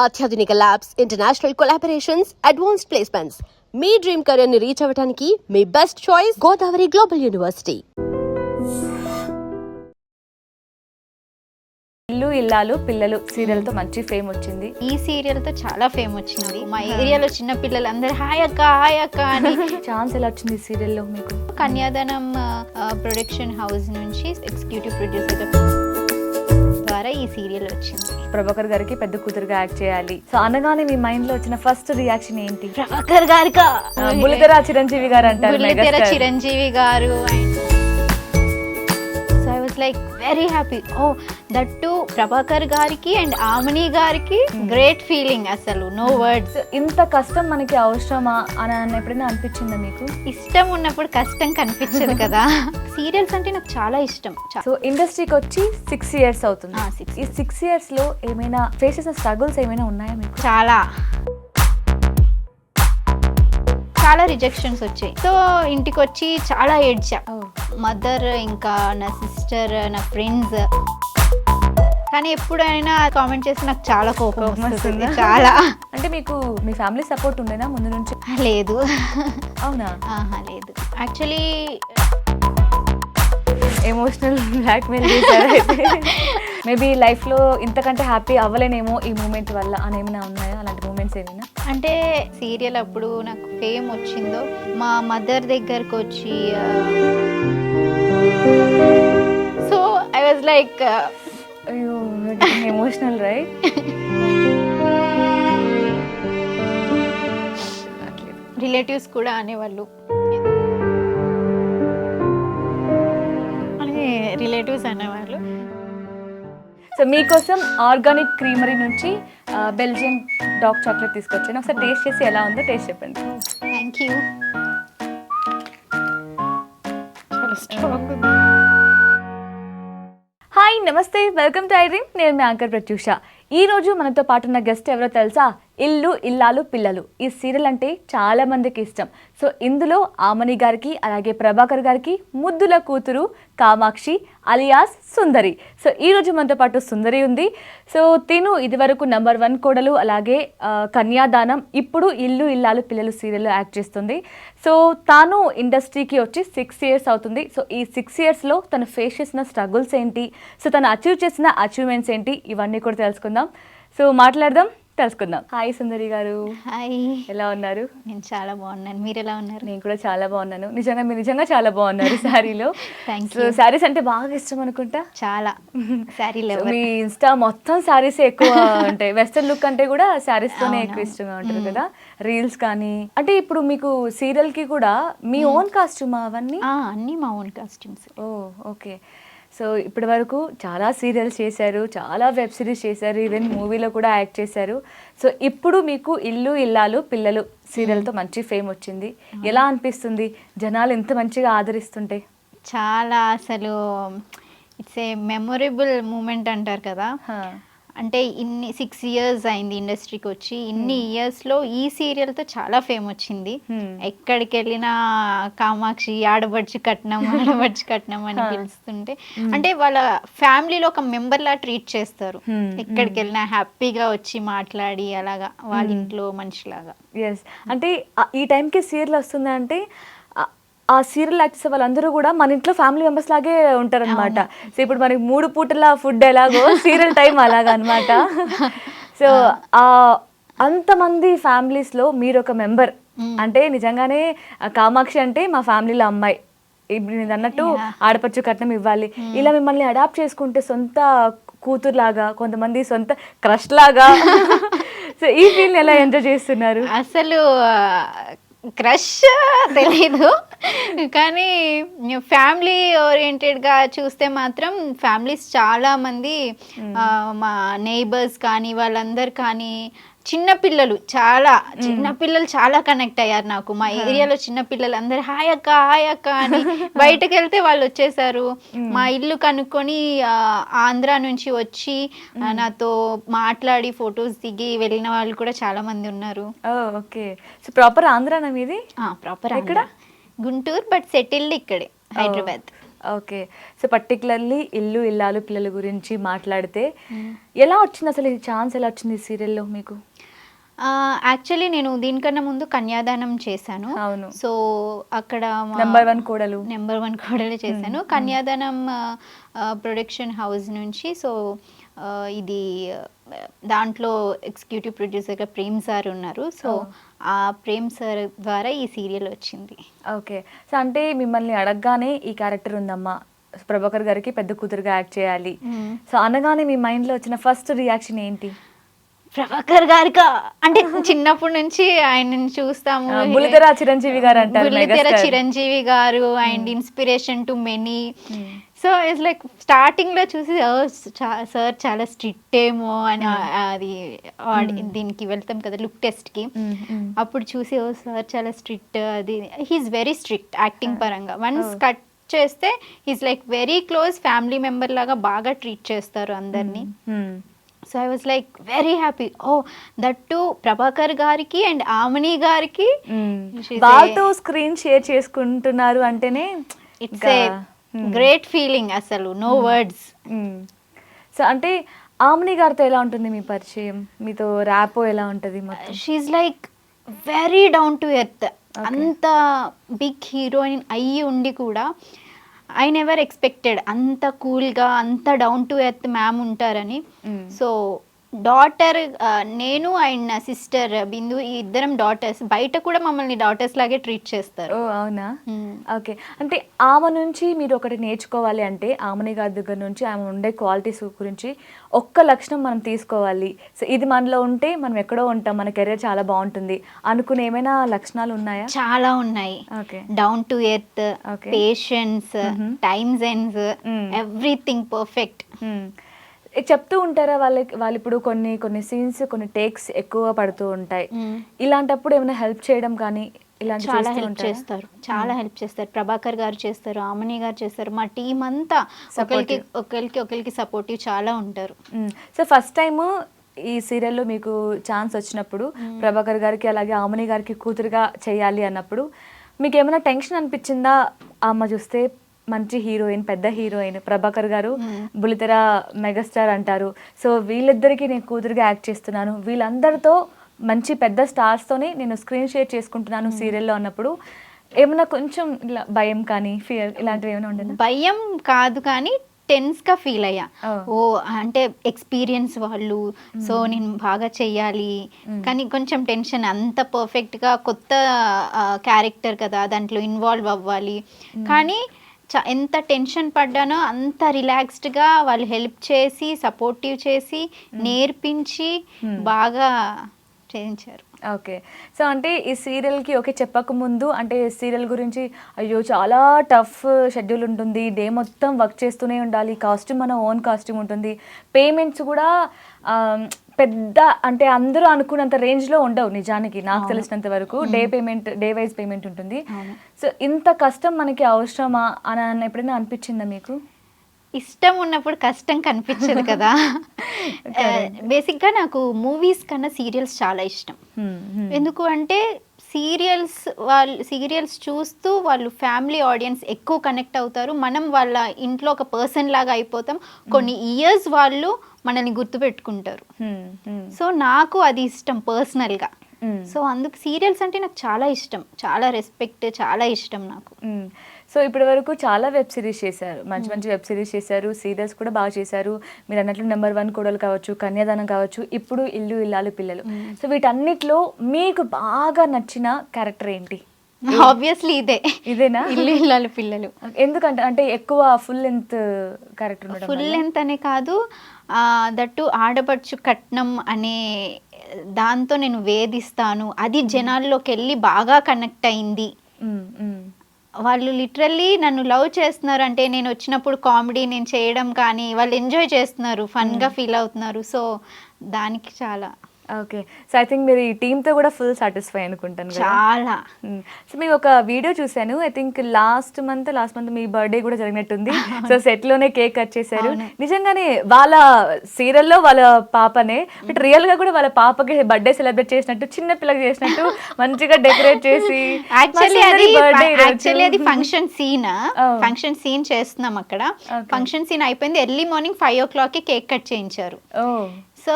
అత్యాధునిక labs, international collaborations, advanced placements. మీ dream career ని రీచ్ అవ్వడానికి మీ best choice Godavari global university. ఇల్లు ఇల్లాలు పిల్లలు సీరియల్ తో మంచి ఫేమ్ వచ్చింది. ఈ సీరియల్ తో చాలా ఫేమ్ వచ్చింది. మా ఏరియాలో చిన్న పిల్లలు అందరు హాయ్ అక్క అని. ఛాన్స్ ఎలా వచ్చింది ఈ సీరియల్ లో మీకు? కన్యాదానం ప్రొడక్షన్ హౌస్ నుంచి ఎగ్జిక్యూటివ్ ప్రొడ్యూసర్ ద్వారా ఈ సీరియల్ వచ్చింది. ప్రభాకర్ గారికి పెద్ద కూతురుగా యాక్ట్ చేయాలి. సో అనగానే మీ మైండ్ లో వచ్చిన ఫస్ట్ రియాక్షన్ ఏంటి? ప్రభాకర్ గారికా? బుల్లితెర చిరంజీవి గారు అంటారు. బుల్లితెర చిరంజీవి గారు. So I was like very happy. Oh that too Prabhakar గారికి అండ్ ఆమని గారికి గ్రేట్ ఫీలింగ్. అసలు నో వర్డ్స్. ఇంత కష్టం మనకి అవసరమా అని ఎప్పుడైనా అనిపించిందా మీకు? ఇష్టం ఉన్నప్పుడు కష్టం కనిపించదు కదా. సీరియల్స్ అంటే నాకు చాలా ఇష్టం. సో ఇండస్ట్రీకి వచ్చి 6 years అవుతుంది. ఈ 6 years లో ఏమైనా ఫేస్ చేసిన స్ట్రగుల్స్ ఏమైనా ఉన్నాయా మీకు? చాలా రిజెక్షన్స్ వచ్చాయి. సో ఇంటికి వచ్చి చాలా ఏడ్చా. మదర్, ఇంకా నా సిస్టర్, నా ఫ్రెండ్స్. కానీ ఎప్పుడైనా కామెంట్ చేసి నాకు చాలా కోపం వస్తుంది. చాలా. అంటే మీకు మీ ఫ్యామిలీ సపోర్ట్ ఉండేనా ముందు నుంచి? లేదు. అవునా? లేదు. యాక్చువల్లీ ఎమోషనల్ బ్లాక్మెయిల్ చేశారు అయితే. మేబీ లైఫ్లో ఇంతకంటే హ్యాపీ అవ్వలేనేమో ఈ మూమెంట్ వల్ల అని ఏమైనా ఉన్నాయా అలాంటి మూమెంట్స్ ఏమైనా? అంటే సీరియల్ అప్పుడు నాకు ఫేమ్ వచ్చిందో మా మదర్ దగ్గరకు వచ్చి, సో ఐ వాజ్ లైక్ అయ్యో ఎమోషనల్ రైట్. రిలేటివ్స్ కూడా అనేవాళ్ళు, రిలేటివ్స్ అనేవాళ్ళు. సో మీకోసం ఆర్గానిక్ క్రీమరీ నుంచి బెల్జియం డార్క్ చాక్లెట్ తీసుకొచ్చాను. ఒకసారి టేస్ట్ చేసి ఎలా ఉందో టేస్ట్ చెప్పండి. Thank you. చాలా స్ట్రాంగ్. హాయ్, నమస్తే, వెల్కమ్ టు ఐ డ్రీమ్. నేను మీ యాంకర్ ప్రత్యూష. ఈ రోజు మనతో పాటు ఉన్న గెస్ట్ ఎవరో తెలుసా? ఇల్లు ఇల్లాలు పిల్లలు ఈ సీరియల్ అంటే చాలా మందికి ఇష్టం. సో ఇందులో ఆమని గారికి అలాగే ప్రభాకర్ గారికి ముద్దుల కూతురు కామాక్షి అలియాస్ సుందరి. సో ఈరోజు మనతో పాటు సుందరి ఉంది. సో తిను ఇదివరకు నంబర్ 1 కోడలు, అలాగే కన్యాదానం, ఇప్పుడు ఇల్లు ఇల్లాలు పిల్లలు సీరియల్లో యాక్ట్ చేస్తుంది. సో తాను ఇండస్ట్రీకి వచ్చి 6 years అవుతుంది. సో ఈ 6 yearsలో తను ఫేస్ చేసిన స్ట్రగుల్స్ ఏంటి, సో తను అచీవ్ చేసిన అచీవ్మెంట్స్ ఏంటి, ఇవన్నీ కూడా తెలుసుకుందాం. సో మాట్లాడదాం, తెలుసుకుందాం. హాయ్ సుందరి గారు. హాయ్, ఎలా ఉన్నారు? నేను చాలా బాగున్నాను. మీరు ఎలా ఉన్నారు? నేను కూడా చాలా బాగున్నాను. మీరు నిజంగా చాలా బాగున్నారు శారీలో. శారీస్ అంటే బాగా ఇష్టం అనుకుంటా. చాలా శారీలు. మీ ఇన్స్టా మొత్తం శారీసే ఎక్కువ ఉంటాయి. వెస్టర్న్ లుక్ అంటే కూడా శారీస్ తోనే ఎక్కువ ఇష్టంగా ఉంటుంది కదా, రీల్స్ కానీ. అంటే ఇప్పుడు మీకు సీరియల్ కి కూడా మీ ఓన్ కాస్ట్యూమా అవన్నీ? అన్నీ మా ఓన్ కాస్ట్యూమ్స్. ఓ ఓకే. సో ఇప్పటి వరకు చాలా సీరియల్స్ చేశారు, చాలా వెబ్ సిరీస్ చేశారు, ఈవెన్ మూవీలో కూడా యాక్ట్ చేశారు. సో ఇప్పుడు మీకు ఇల్లు ఇల్లాలు పిల్లలు సీరియల్తో మంచి ఫేమ్ వచ్చింది. ఎలా అనిపిస్తుంది జనాలు ఇంత మంచిగా ఆదరిస్తుంటే? చాలా, అసలు ఇట్స్ ఏ మెమొరబుల్ మూమెంట్ అంటారు కదా. అంటే 6 years అయింది ఇండస్ట్రీకి వచ్చి. ఇన్ని ఇయర్స్లో ఈ సీరియల్తో చాలా ఫేమ్ వచ్చింది. ఎక్కడికి వెళ్ళినా కామాక్షి, ఆడబడుచు కట్నం అని పిలుస్తుంటే, అంటే వాళ్ళ ఫ్యామిలీలో ఒక మెంబర్ లా ట్రీట్ చేస్తారు. ఎక్కడికి వెళ్ళినా హ్యాపీగా వచ్చి మాట్లాడి అలాగా వాళ్ళ ఇంట్లో మనిషిలాగా. ఎస్, అంటే ఈ టైంకి సీరియల్ వస్తుంది అంటే ఆ సీరియల్ యాక్ట్ చేసే వాళ్ళందరూ కూడా మన ఇంట్లో ఫ్యామిలీ మెంబర్స్ లాగే ఉంటారనమాట. సో ఇప్పుడు మనకి 3 పూటల ఫుడ్ ఎలాగో సీరియల్ టైం అలాగా అనమాట. సో అంతమంది ఫ్యామిలీస్లో మీరు ఒక మెంబర్ అంటే నిజంగానే కామాక్షి అంటే మా ఫ్యామిలీలో అమ్మాయి, ఇప్పుడు నేను అన్నట్టు ఆడపడుచు కట్నం ఇవ్వాలి, ఇలా మిమ్మల్ని అడాప్ట్ చేసుకుంటే సొంత కూతురులాగా, కొంతమంది సొంత క్రష్ లాగా. సో ఈ ఫీల్ని ఎలా ఎంజాయ్ చేస్తున్నారు? అసలు క్రష్ తెలీదు, కానీ ఫ్యామిలీ ఓరియంటెడ్గా చూస్తే మాత్రం ఫ్యామిలీస్ చాలా మంది, మా నైబర్స్ కానీ వాళ్ళందరు కానీ చిన్నపిల్లలు చాలా కనెక్ట్ అయ్యారు నాకు. మా ఏరియాలో చిన్నపిల్లలు అందరు హాయ్ అక్క అని బయటకు వెళ్తే వాళ్ళు వచ్చేసారు. మా ఇల్లు కనుక్కొని ఆంధ్ర నుంచి వచ్చి నాతో మాట్లాడి ఫొటోస్ దిగి వెళ్ళిన వాళ్ళు కూడా చాలా మంది ఉన్నారు. ఓకే. సో ప్రాపర్ ఆంధ్రానా మీది? ప్రాపర్ ఎక్కడ? గుంటూరు, బట్ సెటిల్డ్ ఇక్కడే, హైదరాబాద్. ఓకే. సో పర్టికులర్లీ ఇల్లు ఇల్లాలు పిల్లల గురించి మాట్లాడితే ఎలా వచ్చింది అసలు ఈ ఛాన్స్ ఎలా వచ్చింది ఈ సీరియల్లో మీకు? యాక్చువల్లీ నేను దీనికన్నా ముందు కన్యాదానం చేశాను. అవును. సో అక్కడ నెంబర్ 1 కోడలు. నెంబర్ 1 కోడలు చేశాను. కన్యాదానం ప్రొడక్షన్ హౌస్ నుంచి. సో ఇది దాంట్లో ఎగ్జిక్యూటివ్ ప్రొడ్యూసర్గా ప్రేమ్ సార్ ఉన్నారు. సో ఆ ప్రేమ్ సార్ ద్వారా ఈ సీరియల్ వచ్చింది. ఓకే. సో అంటే మిమ్మల్ని అడగగానే ఈ క్యారెక్టర్ ఉందమ్మా, ప్రభాకర్ గారికి పెద్ద కూతురుగా యాక్ట్ చేయాలి, సో అనగానే మీ మైండ్లో వచ్చిన ఫస్ట్ రియాక్షన్ ఏంటి? ప్రభాకర్ గారికి అంటే చిన్నప్పటి నుంచి ఆయనని చూస్తాము. బుల్లితెర చిరంజీవి గారు అంటారు, బుల్లితెర చిరంజీవి గారు and inspiration to many. So it's like starting లో చూసి సార్ చాలా స్ట్రిక్ట్ ఏమో అని అది దీనికి వెళ్తాం కదా లుక్ టెస్ట్ కి, అప్పుడు చూసి సార్ చాలా స్ట్రిక్ట్, అది హీఈస్ వెరీ స్ట్రిక్ట్ యాక్టింగ్ పరంగా. వన్స్ కట్ చేస్తే he's like very close family member లాగా బాగా ట్రీట్ చేస్తారు అందరినీ. So I was like very happy. Oh that too Prabhakar గారికి అండ్ ఆమని గారికి వాళ్ళతో స్క్రీన్ షేర్ చేసుకుంటున్నారు అంటేనే ఇట్స్ ఏ గ్రేట్ ఫీలింగ్, అసలు నో వర్డ్స్. సో అంటే ఆమని గారితో ఎలా ఉంటుంది మీ పరిచయం, మీతో ర్యాపో ఎలా ఉంటుంది మొత్తం? She's like very down to earth. అంత బిగ్ హీరోయిన్ అయ్యి ఉండి కూడా ఐ నెవర్ ఎక్స్పెక్టెడ్ అంత కూల్గా అంత డౌన్ టు ఎర్త్ మ్యామ్ ఉంటారని. సో డాటర్ నేను అండ్ నా సిస్టర్ బిందు ఈ ఇద్దరం డాటర్స్. బయట కూడా మమ్మల్ని డాటర్స్ లాగే ట్రీట్ చేస్తారు. ఓ అవునా? ఓకే. అంటే ఆమె నుంచి మీరు ఒకటి నేర్చుకోవాలి అంటే ఆమెని గారి దగ్గర నుంచి ఆమె ఉండే క్వాలిటీస్ గురించి ఒక్క లక్షణం మనం తీసుకోవాలి, సో ఇది మనలో ఉంటే మనం ఎక్కడో ఉంటాం, మన కెరీర్ చాలా బాగుంటుంది అనుకునే ఏమైనా లక్షణాలు ఉన్నాయా? చాలా ఉన్నాయి. Down to earth, patience, time sense, everything perfect. చెప్తూ ఉంటారా వాళ్ళు ఇప్పుడు కొన్ని సీన్స్ కొన్ని టేక్స్ ఎక్కువ పడుతూ ఉంటాయి, ఇలాంటప్పుడు ఏమైనా హెల్ప్ చేయడం కానీ ఇలాంటి చాలా హెల్ప్ చేస్తారు, చాలా హెల్ప్ చేస్తారు. ప్రభాకర్ గారు చేస్తారు, ఆమని గారు చేస్తారు, మా టీం అంతా ఒకరికి సపోర్టివ్ చాలా ఉంటారు. సో ఫస్ట్ టైం ఈ సీరియల్లో మీకు ఛాన్స్ వచ్చినప్పుడు ప్రభాకర్ గారికి అలాగే ఆమని గారికి కూతురుగా చేయాలి అన్నప్పుడు మీకు ఏమైనా టెన్షన్ అనిపించిందా? అమ్మ చూస్తే మంచి హీరోయిన్, పెద్ద హీరోయిన్, ప్రభాకర్ గారు బుల్లితెర మెగాస్టార్ అంటారు, సో వీళ్ళిద్దరికి నేను కూతురుగా యాక్ట్ చేస్తున్నాను, వీళ్ళందరితో మంచి పెద్ద స్టార్స్తోనే నేను స్క్రీన్ షేర్ చేసుకుంటున్నాను సీరియల్లో అన్నప్పుడు ఏమైనా కొంచెం ఇలా భయం కానీ ఫియర్ ఇలాంటివి ఏమైనా ఉండదు? భయం కాదు కానీ టెన్స్గా ఫీల్ అయ్యా. ఓ అంటే ఎక్స్పీరియన్స్ వాళ్ళు, సో నేను బాగా చెయ్యాలి కానీ కొంచెం టెన్షన్. అంత పర్ఫెక్ట్గా కొత్త క్యారెక్టర్ కదా, దాంట్లో ఇన్వాల్వ్ అవ్వాలి. కానీ ఎంత టెన్షన్ పడ్డానో అంత రిలాక్స్డ్గా వాళ్ళు హెల్ప్ చేసి సపోర్టివ్ చేసి నేర్పించి బాగా చేయించారు. ఓకే. సో అంటే ఈ సీరియల్కి ఓకే చెప్పకముందు అంటే సీరియల్ గురించి అయ్యో చాలా టఫ్ షెడ్యూల్ ఉంటుంది, డే మొత్తం వర్క్ చేస్తూనే ఉండాలి, కాస్ట్యూమ్ మన ఓన్ కాస్ట్యూమ్ ఉంటుంది, పేమెంట్స్ కూడా పెద్ద అంటే అందరూ అనుకున్నంత రేంజ్లో ఉండవు నిజానికి, నాకు తెలిసినంత వరకు డే వైజ్ పేమెంట్ ఉంటుంది. సో ఇంత కష్టం మనకి అవసరమా అని ఎప్పుడైనా అనిపించిందా మీకు? ఇష్టం ఉన్నప్పుడు కష్టం కనిపించదు కదా. బేసిక్గా నాకు మూవీస్ కన్నా సీరియల్స్ చాలా ఇష్టం. ఎందుకు అంటే సీరియల్స్ చూస్తూ వాళ్ళు ఫ్యామిలీ ఆడియన్స్ ఎక్కువ కనెక్ట్ అవుతారు, మనం వాళ్ళ ఇంట్లో ఒక పర్సన్ లాగా అయిపోతాం, కొన్ని ఇయర్స్ వాళ్ళు మనల్ని గుర్తుపెట్టుకుంటారు. సో నాకు అది ఇష్టం పర్సనల్గా. సో అందుకు సీరియల్స్ అంటే నాకు చాలా ఇష్టం, చాలా రెస్పెక్ట్, చాలా ఇష్టం నాకు. సో ఇప్పటి వరకు చాలా వెబ్ సిరీస్ చేశారు, మంచి మంచి వెబ్ సిరీస్ చేశారు, సీరియల్స్ కూడా బాగా చేశారు. మీరు అన్నట్లు నెంబర్ 1 కోడలు కావచ్చు, కన్యాదానం కావచ్చు, ఇప్పుడు ఇల్లు ఇల్లాలు పిల్లలు. సో వీటన్నిటిలో మీకు బాగా నచ్చిన క్యారెక్టర్ ఏంటి? ఆబ్వియస్లీ ఇదేనా, ఇల్లు ఇల్లాలు పిల్లలు. ఎందుకంటే అంటే ఎక్కువ ఫుల్ లెంత్ క్యారెక్టర్ ఉండడం. ఫుల్ లెంత్ అనే కాదు, దట్టు ఆడపడుచు కట్నం అనే దాంతో నేను వేధిస్తాను, అది జనాల్లోకి వెళ్ళి బాగా కనెక్ట్ అయింది. వాళ్ళు లిటరల్లీ నన్ను లవ్ చేస్తున్నారు అంటే నేను వచ్చినప్పుడు కామెడీ నేను చేయడం కానీ వాళ్ళు ఎంజాయ్ చేస్తున్నారు, ఫన్గా ఫీల్ అవుతున్నారు. సో దానికి చాలా ఓకే. సో ఐ థింక్ మీరు ఈ టీమ్‌తో కూడా ఫుల్ సాటిస్ఫై అనుకుంటాను కదా! చాలా. సో మేము ఒక వీడియో చూసాను. I think last month me birthday కూడా జరిగినట్టుంది. సో సెట్‌లోనే కేక్ కట్ చేశారు. అవును. నిజంగానే వాళ్ళ సీరియల్‌లో వాళ్ళ పాపనే, బట్ రియల్‌గా కూడా వాళ్ళ పాపకి బర్త్‌డే సెలబ్రేట్ చేసినట్టు, చిన్న పిల్లకి చేసినట్టు మంచిగా డెకరేట్ చేసి యాక్చువల్లీ అది function scene. Oh. Function scene చేస్తున్నాం అక్కడ. Okay. ఫంక్షన్ సీన్ అయిపోయింది. ఎర్లీ మార్నింగ్ 5 o'clockకి కేక్ కట్ చేయించారు. ఓహ్! సో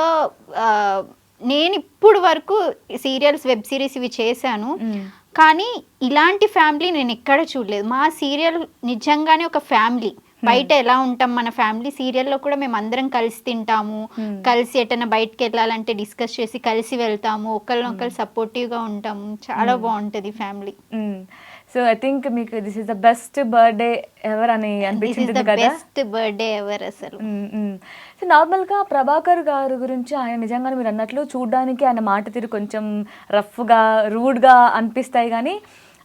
నేను ఇప్పుడు వరకు సీరియల్స్, వెబ్ సిరీస్ ఇవి చేశాను. కానీ ఇలాంటి ఫ్యామిలీ నేను ఎక్కడ చూడలేదు. మా సీరియల్ నిజంగానే ఒక ఫ్యామిలీ. బయట ఎలా ఉంటాం మన ఫ్యామిలీ, సీరియల్లో కూడా మేము అందరం కలిసి తింటాము, కలిసి ఎటన్నా బయటకు వెళ్ళాలంటే డిస్కస్ చేసి కలిసి వెళ్తాము, ఒకరినొకరు సపోర్టివ్గా ఉంటాము. చాలా బాగుంటుంది ఫ్యామిలీ. సో ఐ థింక్ మీకు this is the best birthday ever అని అనిపించింది కదా? బెస్ట్ బర్త్డే ఎవర్ అసలు. సో నార్మల్గా ప్రభాకర్ గారు గురించి ఆయన నిజంగానే మీరు అన్నట్లు చూడడానికి ఆయన మాట తీరు కొంచెం రఫ్గా, రూడ్గా అనిపిస్తాయి, కానీ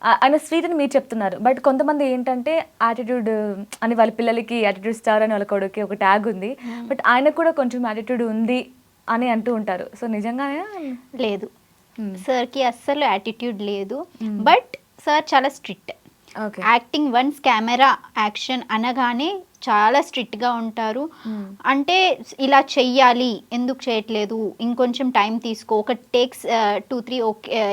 ఆయన స్వీట్ అని మీరు చెప్తున్నారు. బట్ కొంతమంది ఏంటంటే యాటిట్యూడ్ అని వాళ్ళ పిల్లలకి యాటిట్యూడ్ స్టార్ అని వాళ్ళ కొడుకు ఒక ట్యాగ్ ఉంది, బట్ ఆయనకు కూడా కొంచెం యాటిట్యూడ్ ఉంది అని అంటూ ఉంటారు. సో నిజంగానే లేదు, సార్కి అస్సలు యాటిట్యూడ్ లేదు. బట్ సార్ చాలా strict. Okay. Acting once camera action అనగానే చాలా స్ట్రిక్ట్గా ఉంటారు. అంటే ఇలా చెయ్యాలి, ఎందుకు చేయట్లేదు, ఇంకొంచెం టైం తీసుకో, ఒక టేక్స్ 2-3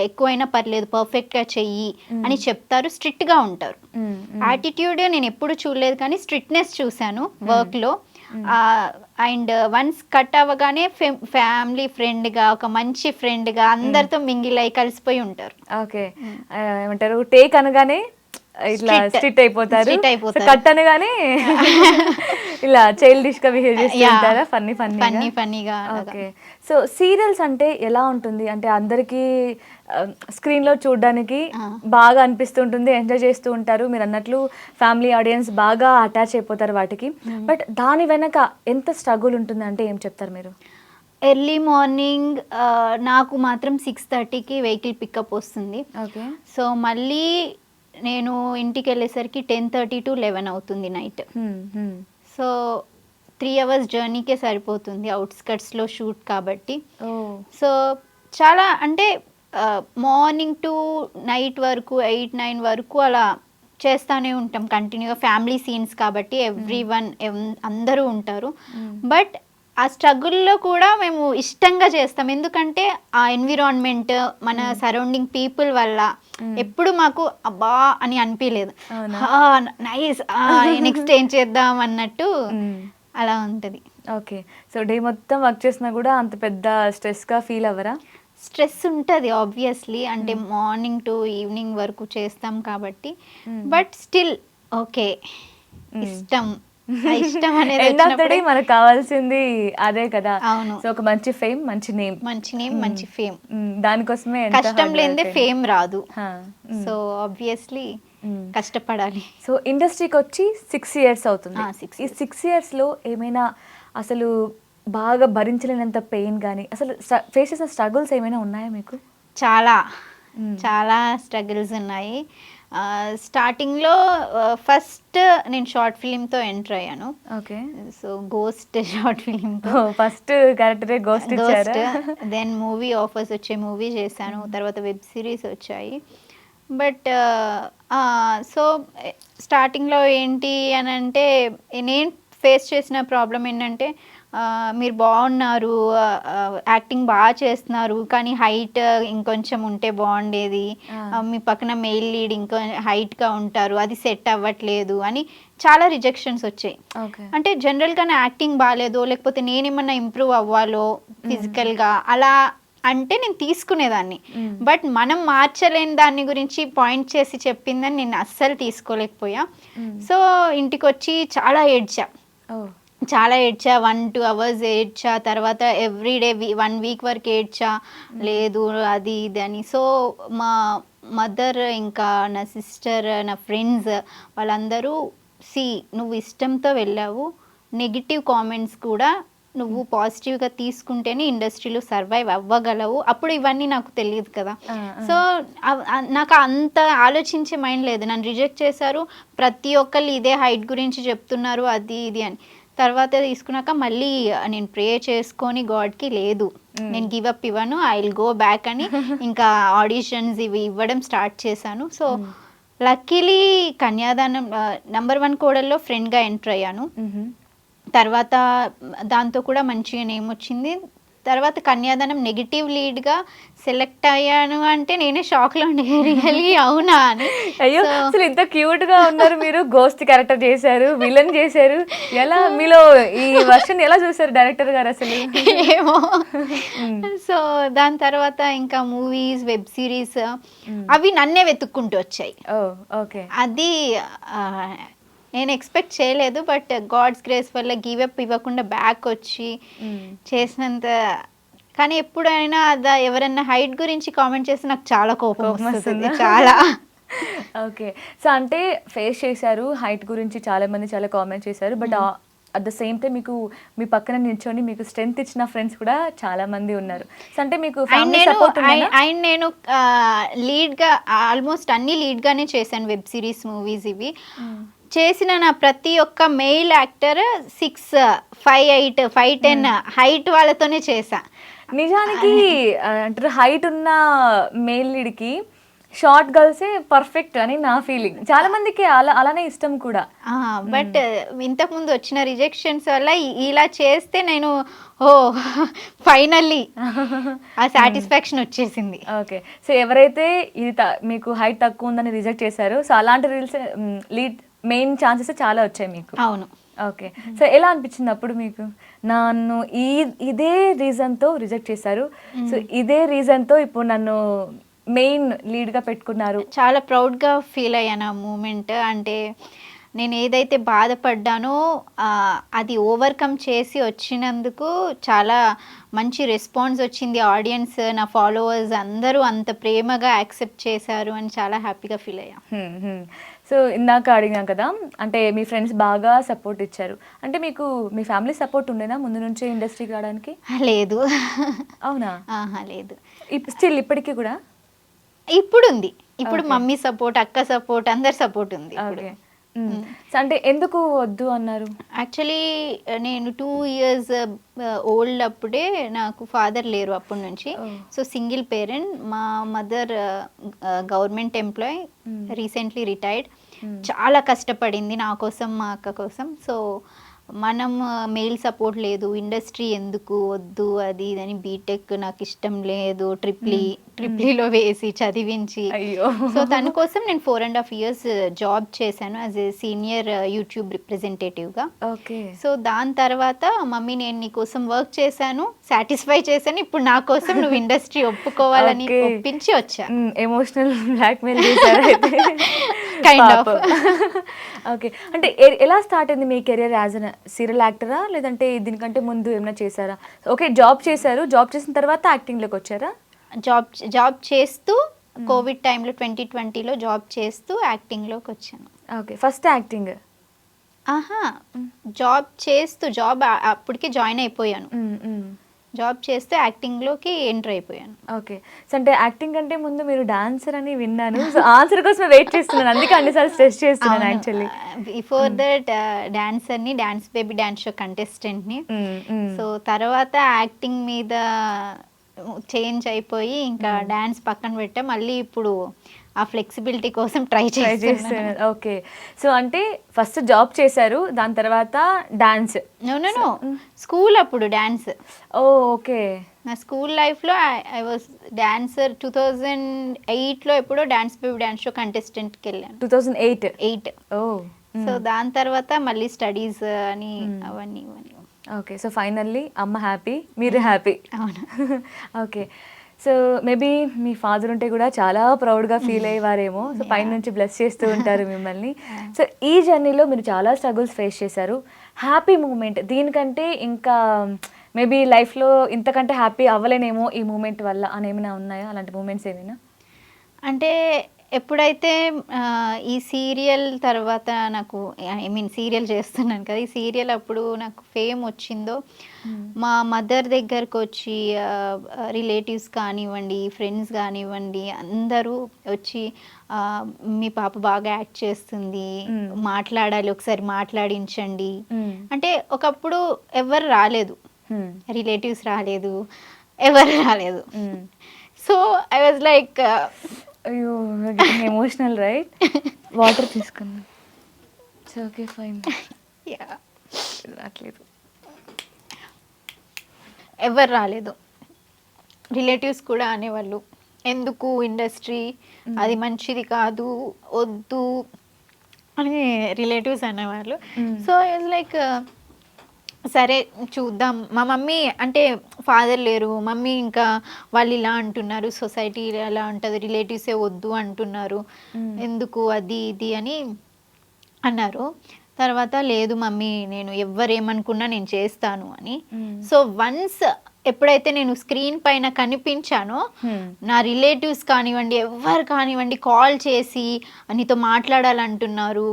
ఎక్కువైనా పర్లేదు, పర్ఫెక్ట్గా చెయ్యి అని చెప్తారు. స్ట్రిక్ట్గా ఉంటారు. యాటిట్యూడ్ నేను ఎప్పుడు చూడలేదు, కానీ స్ట్రిక్ట్నెస్ చూశాను వర్క్లో. అండ్ వన్స్ కట్ అవ్వగానే ఫ్యామిలీ ఫ్రెండ్గా, ఒక మంచి ఫ్రెండ్గా అందరితో మింగిల్ అయి కలిసిపోయి ఉంటారు. ఓకే. ఏమంటారు, టేక్ అనగానే ఇట్లా స్ట్రిక్ట్ అయిపోతారు, కట్ అనగానే ఇలా చైల్డిష్ గా బిహేవ్ చేస్తుంటారా? ఫన్నీగా. ఓకే. సో సీరియల్స్ అంటే ఎలా ఉంటుంది అంటే అందరికీ స్క్రీన్ లో చూడడానికి బాగా అనిపిస్తుంటుంది, ఎంజాయ్ చేస్తూ ఉంటారు. మీరు అన్నట్లు ఫ్యామిలీ ఆడియన్స్ బాగా అటాచ్ అయిపోతారు వాటికి. బట్ దాని వెనక ఎంత స్ట్రగుల్ ఉంటుంది అంటే ఏం చెప్తారు మీరు? ఎర్లీ మార్నింగ్ నాకు మాత్రం 6:30కి వెహికల్ పికప్ వస్తుంది. ఓకే. సో మళ్ళీ నేను ఇంటికి వెళ్ళేసరికి 10:30 to 11 అవుతుంది నైట్. సో 3 hours జర్నీకే సరిపోతుంది, అవుట్స్కట్స్లో షూట్ కాబట్టి. సో చాలా అంటే మార్నింగ్ టు నైట్ వరకు 8-9 వరకు అలా చేస్తూనే ఉంటాం కంటిన్యూగా. ఫ్యామిలీ సీన్స్ కాబట్టి ఎవ్రీవన్ అందరూ ఉంటారు. బట్ ఆ స్ట్రగుల్లో కూడా మేము ఇష్టంగా చేస్తాం, ఎందుకంటే ఆ ఎన్విరాన్మెంట్, మన సరౌండింగ్ పీపుల్ వల్ల ఎప్పుడు మాకు అబ్బా అని అనిపించలేదు. నైస్, నెక్స్ట్ ఏం చేద్దాం అన్నట్టు అలా ఉంటుంది. ఓకే. సో డే మొత్తం వర్క్ చేసినా కూడా అంత పెద్ద స్ట్రెస్గా ఫీల్ అవ్వరా? స్ట్రెస్ ఉంటుంది ఆబ్వియస్లీ, అంటే మార్నింగ్ టు ఈవినింగ్ వరకు చేస్తాం కాబట్టి. బట్ స్టిల్ ఓకే, ఇష్టం అనేది మనకు కావాల్సింది అదే కదా. అవును. సో ఒక మంచి ఫేమ్, మంచి నేమ్, మంచి ఫేమ్, దానికోసమే కష్టం లేనిదే ఫేమ్ రాదు. సో ఆబ్వియస్లీ కష్టపడాలి. సో ఇండస్ట్రీకి వచ్చి 6 years అవుతుంది. ఈ 6 years లో ఏమైనా అసలు బాగా భరించలేనంత పెయిన్ కానీ, అసలు ఫేస్ చేసిన స్ట్రగుల్స్ ఏమైనా ఉన్నాయా మీకు? చాలా స్ట్రగుల్స్ ఉన్నాయి. స్టార్టింగ్లో ఫస్ట్ నేను షార్ట్ ఫిలింతో ఎంటర్ అయ్యాను. ఓకే. సో గోస్ట్ షార్ట్ ఫిలింతో ఫస్ట్ క్యారెక్టరే గోస్ట్ ఇచ్చారు. దెన్ మూవీ ఆఫర్స్ వచ్చే మూవీ చేశాను, తర్వాత వెబ్ సిరీస్ వచ్చాయి. బట్ సో స్టార్టింగ్లో ఏంటి అని అంటే, నేను ఫేస్ చేసిన ప్రాబ్లం ఏంటంటే, మీరు బాగున్నారు, యాక్టింగ్ బాగా చేస్తున్నారు, కానీ హైట్ ఇంకొంచెం ఉంటే బాగుండేది, మీ పక్కన మెయిల్ లీడ్ ఇంకో హైట్గా ఉంటారు, అది సెట్ అవ్వట్లేదు అని చాలా రిజెక్షన్స్ వచ్చాయి. అంటే జనరల్గానే యాక్టింగ్ బాగాలేదో, లేకపోతే నేనేమన్నా ఇంప్రూవ్ అవ్వాలో ఫిజికల్గా అలా అంటే నేను తీసుకునేదాన్ని. బట్ మనం మార్చలేని దాన్ని గురించి పాయింట్ చేసి చెప్పిందని నేను అస్సలు తీసుకోలేకపోయా. సో ఇంటికి వచ్చి చాలా ఏడ్చా. 1-2 hours ఏడ్చా, తర్వాత ఎవ్రీడే 1 week వరకు ఏడ్చా, లేదు అది ఇది అని. సో మా మదర్, ఇంకా నా సిస్టర్, నా ఫ్రెండ్స్ వాళ్ళందరూ, నువ్వు ఇష్టంతో వెళ్ళావు, నెగిటివ్ కామెంట్స్ కూడా నువ్వు పాజిటివ్గా తీసుకుంటేనే ఇండస్ట్రీలో సర్వైవ్ అవ్వగలవు. అప్పుడు ఇవన్నీ నాకు తెలియదు కదా. సో నాకు అంత ఆలోచించే మైండ్ లేదు. నన్ను రిజెక్ట్ చేశారు, ప్రతి ఒక్కళ్ళు ఇదే హైట్ గురించి చెప్తున్నారు, అది ఇది అని. తర్వాత తీసుకున్నాక మళ్ళీ నేను ప్రే చేసుకొని గాడ్కి లేదు నేను గివ్ అప్ ఇవ్వను, ఐ విల్ గో బ్యాక్ అని ఇంకా ఆడిషన్స్ ఇవి ఇవ్వడం స్టార్ట్ చేశాను. సో లక్కీలీ కన్యాదానం #1 కోడల్లో ఫ్రెండ్గా ఎంటర్ అయ్యాను. తర్వాత దాంతో కూడా మంచిగా నేమ్ వచ్చింది. తర్వాత కన్యాదానం నెగిటివ్ లీడ్గా సెలెక్ట్ అయ్యాను అంటే నేనే షాక్లో ఉండే, రియల్లీ అవునా అని. అయ్యో అసలు ఇంత క్యూట్ గా ఉన్నారు మీరు, గోస్ట్ క్యారెక్టర్ చేశారు, విలన్ చేశారు, ఎలా మీలో ఈ వర్షన్ ఎలా చూసారు డైరెక్టర్ గారు అసలు? ఏమో. సో దాని తర్వాత ఇంకా మూవీస్, వెబ్ సిరీస్ అవి నన్నే వెతుక్కుంటూ వచ్చాయి. ఓకే, అది నేను ఎక్స్పెక్ట్ చేయలేదు, బట్ గాడ్స్ గ్రేస్ వల్ల గివ్ అప్ ఇవ్వకుండా బ్యాక్ వచ్చి చేసినంత. కానీ ఎప్పుడైనా ఎవరైనా హైట్ గురించి కామెంట్ చేస్తే నాకు చాలా కోపం వస్తుంది, చాలా. ఓకే, సో అంటే ఫేస్ చేశారు, హైట్ గురించి చాలా మంది చాలా కామెంట్ చేశారు, but at the same time మీకు మీ పక్కన నిల్చొని మీకు స్ట్రెంగ్త్ ఇచ్చిన ఫ్రెండ్స్ కూడా చాలా మంది ఉన్నారు. సో అంటే మీకు ఫ్యామిలీ సపోర్ట్ ఉందా? అండ్ నేను లీడ్గా ఆల్మోస్ట్ అన్ని లీడ్గానే చేశాను, వెబ్ సిరీస్, మూవీస్ ఇవి చేసిన నా ప్రతి ఒక్క మెయిల్ యాక్టర్ 6, 5'8", 5'10" హైట్ వాళ్ళతోనే చేశా. నిజానికి అంటారు హైట్ ఉన్న మేల్ లీడ్కి షార్ట్ గర్ల్సే పర్ఫెక్ట్ అని నా ఫీలింగ్. చాలా మందికి అలానే ఇష్టం కూడా. బట్ ఇంతకుముందు వచ్చిన రిజెక్షన్స్ వల్ల ఇలా చేస్తే నేను ఫైనల్లీ ఆ సాటిస్ఫాక్షన్ వచ్చేసింది. ఓకే, సో ఎవరైతే ఇది మీకు హైట్ తక్కువ ఉందని రిజెక్ట్ చేశారో, సో అలాంటి రీల్స్ లీడ్ మెయిన్ ఛాన్సెస్ చాలా వచ్చాయి మీకు. అవును. ఓకే, సో ఎలా అనిపించింది అప్పుడు మీకు? నన్ను ఇదే రీజన్తో రిజెక్ట్ చేశారు, సో ఇదే రీజన్తో ఇప్పుడు నన్ను మెయిన్ లీడ్గా పెట్టుకున్నారు. చాలా ప్రౌడ్గా ఫీల్ అయ్యాను ఆ మూమెంట్. అంటే నేను ఏదైతే బాధపడ్డానో అది ఓవర్కమ్ చేసి వచ్చినందుకు చాలా మంచి రెస్పాన్స్ వచ్చింది. ఆడియన్స్, నా ఫాలోవర్స్ అందరూ అంత ప్రేమగా యాక్సెప్ట్ చేశారు అని చాలా హ్యాపీగా ఫీల్ అయ్యా. సో ఇందాక అడిగాం కదా, అంటే మీ ఫ్రెండ్స్ బాగా సపోర్ట్ ఇచ్చారు, అంటే మీకు మీ ఫ్యామిలీ సపోర్ట్ ఉండేనా ముందు నుంచే ఇండస్ట్రీకి రావడానికి? లేదు. అవునా? లేదు. స్టిల్ ఇప్పటికీ కూడా? ఇప్పుడు ఉంది. ఇప్పుడు మమ్మీ సపోర్ట్, అక్క సపోర్ట్, అందరి సపోర్ట్ ఉంది. అంటే ఎందుకు వద్దు అన్నారు? యాక్చువల్లీ నేను 2 years ఓల్డ్ అప్పుడే నాకు ఫాదర్ లేరు అప్పటి నుంచి. So single parent. మా mother government employee, recently retired. చాలా కష్టపడింది నా కోసం, మా అక్క కోసం. సో మనం మెయిల్ సపోర్ట్ లేదు, ఇండస్ట్రీ ఎందుకు వద్దు అది ఇదని, బీటెక్ నాకు ఇష్టం లేదు, ట్రిప్లీలో వేసి చదివించి. సో తన కోసం నేను 4.5 years జాబ్ చేశాను యాజ్ ఏ సీనియర్ యూట్యూబ్ రిప్రజెంటేటివ్గా. ఓకే. సో దాని తర్వాత మమ్మీ నేను నీ కోసం వర్క్ చేశాను, సాటిస్ఫై చేశాను, ఇప్పుడు నా కోసం నువ్వు ఇండస్ట్రీ ఒప్పుకోవాలని ఒప్పించి వచ్చా. ఎమోషనల్ బ్లాక్మెయిల్ చేశారు అయితే. Kind of. ఓకే, అంటే ఎలా స్టార్ట్ అయింది మీ కెరియర్? యాజ్ అన్ సీరియల్ యాక్టరా, లేదంటే దీనికంటే ముందు ఏమైనా చేశారా? ఓకే, జాబ్ చేశారు, జాబ్ చేసిన తర్వాత యాక్టింగ్లోకి వచ్చారా? జాబ్ చేస్తూ కోవిడ్ టైంలో 2020లో జాబ్ చేస్తూ యాక్టింగ్లోకి వచ్చాను. Okay, first acting? జాబ్ చేస్తూ అప్పటికే జాయిన్ అయిపోయాను. జాబ్ చేస్తే యాక్టింగ్లోకి ఎంటర్ అయిపోయాను. ఓకే, సో అంటే యాక్టింగ్ అంటే ముందు మీరు డాన్సర్ అని విన్నాను, సో ఆన్సర్ కోసం వెయిట్ చేస్తున్నాను, అందుకే అన్నిసార్లు స్ట్రెస్ చేస్తున్నాను యాక్చువల్లీ. బిఫోర్ దట్ డాన్సర్ని, డాన్స్ బేబీ డాన్స్ షో కంటెస్టెంట్ని. సో తర్వాత యాక్టింగ్ మీద చేంజ్ అయిపోయి ఇంకా డాన్స్ పక్కన పెట్టా, మళ్ళీ ఇప్పుడు ఆ ఫ్లెక్సిబిలిటీ కోసం ట్రై చేస్తున్నాను. ఓకే, సో అంటే ఫస్ట్ జాబ్ చేశారు, దాని తర్వాత డాన్స్? నో, స్కూల్ అప్పుడు డాన్స్. ఓకే, నా స్కూల్ లైఫ్లో ఐ వాజ్ డాన్సర్. 2008లో ఎప్పుడో డాన్స్ బేబీ డాన్స్ షో కంటెస్టెంట్కి వెళ్ళాను. 2008. సో దాని తర్వాత మళ్ళీ స్టడీస్ అని అవన్నీ ఇవన్నీ. ఓకే, సో ఫైనల్లీ అమ్మ హ్యాపీ, మీరు హ్యాపీ. అవును. ఓకే, సో మేబీ మీ ఫాదర్ ఉంటే కూడా చాలా ప్రౌడ్గా ఫీల్ అయ్యేవారేమో, సో పైన నుంచి బ్లెస్ చేస్తూ ఉంటారు మిమ్మల్ని. సో ఈ జర్నీలో మీరు చాలా స్ట్రగుల్స్ ఫేస్ చేశారు. హ్యాపీ మూమెంట్ దీనికంటే ఇంకా మేబీ లైఫ్లో ఇంతకంటే హ్యాపీ అవ్వలేనేమో ఈ మూమెంట్ వల్ల అని ఏమైనా ఉన్నాయా, అలాంటి మూమెంట్స్ ఏమైనా? అంటే ఎప్పుడైతే ఈ సీరియల్ తర్వాత నాకు సీరియల్ చేస్తున్నాను కదా, ఈ సీరియల్ అప్పుడు నాకు ఫేమ్ వచ్చిందో మా మదర్ దగ్గరకు వచ్చి రిలేటివ్స్ కానివ్వండి, ఫ్రెండ్స్ కానివ్వండి, అందరూ వచ్చి మీ పాప బాగా యాక్ట్ చేస్తుంది, మాట్లాడాలి, ఒకసారి మాట్లాడించండి అంటే. ఒకప్పుడు ఎవరు రాలేదు, రిలేటివ్స్ రాలేదు, ఎవరు రాలేదు. సో ఐ వాజ్ లైక్ అయ్యో ఎమోషనల్ రైట్. వాటర్ తీసుకున్నా. Okay fine. రావట్లేదు, ఎవరు రాలేదు. రిలేటివ్స్ కూడా అనేవాళ్ళు, ఎందుకు ఇండస్ట్రీ, అది మంచిది కాదు, వద్దు అని రిలేటివ్స్ అనేవాళ్ళు. సో ఇట్స్ లైక్ సరే చూద్దాం. మా మమ్మీ అంటే ఫాదర్ లేరు, మమ్మీ ఇంకా వాళ్ళు ఇలా అంటున్నారు, సొసైటీ ఎలా ఉంటుంది, రిలేటివ్సే వద్దు అంటున్నారు, ఎందుకు అది ఇది అని అన్నారు. తర్వాత లేదు మమ్మీ, నేను ఎవరేమనుకున్నా నేను చేస్తాను అని. సో వన్స్ ఎప్పుడైతే నేను స్క్రీన్ పైన కనిపించానో, నా రిలేటివ్స్ కానివ్వండి, ఎవరు కానివ్వండి కాల్ చేసి నీతో మాట్లాడాలంటున్నారు,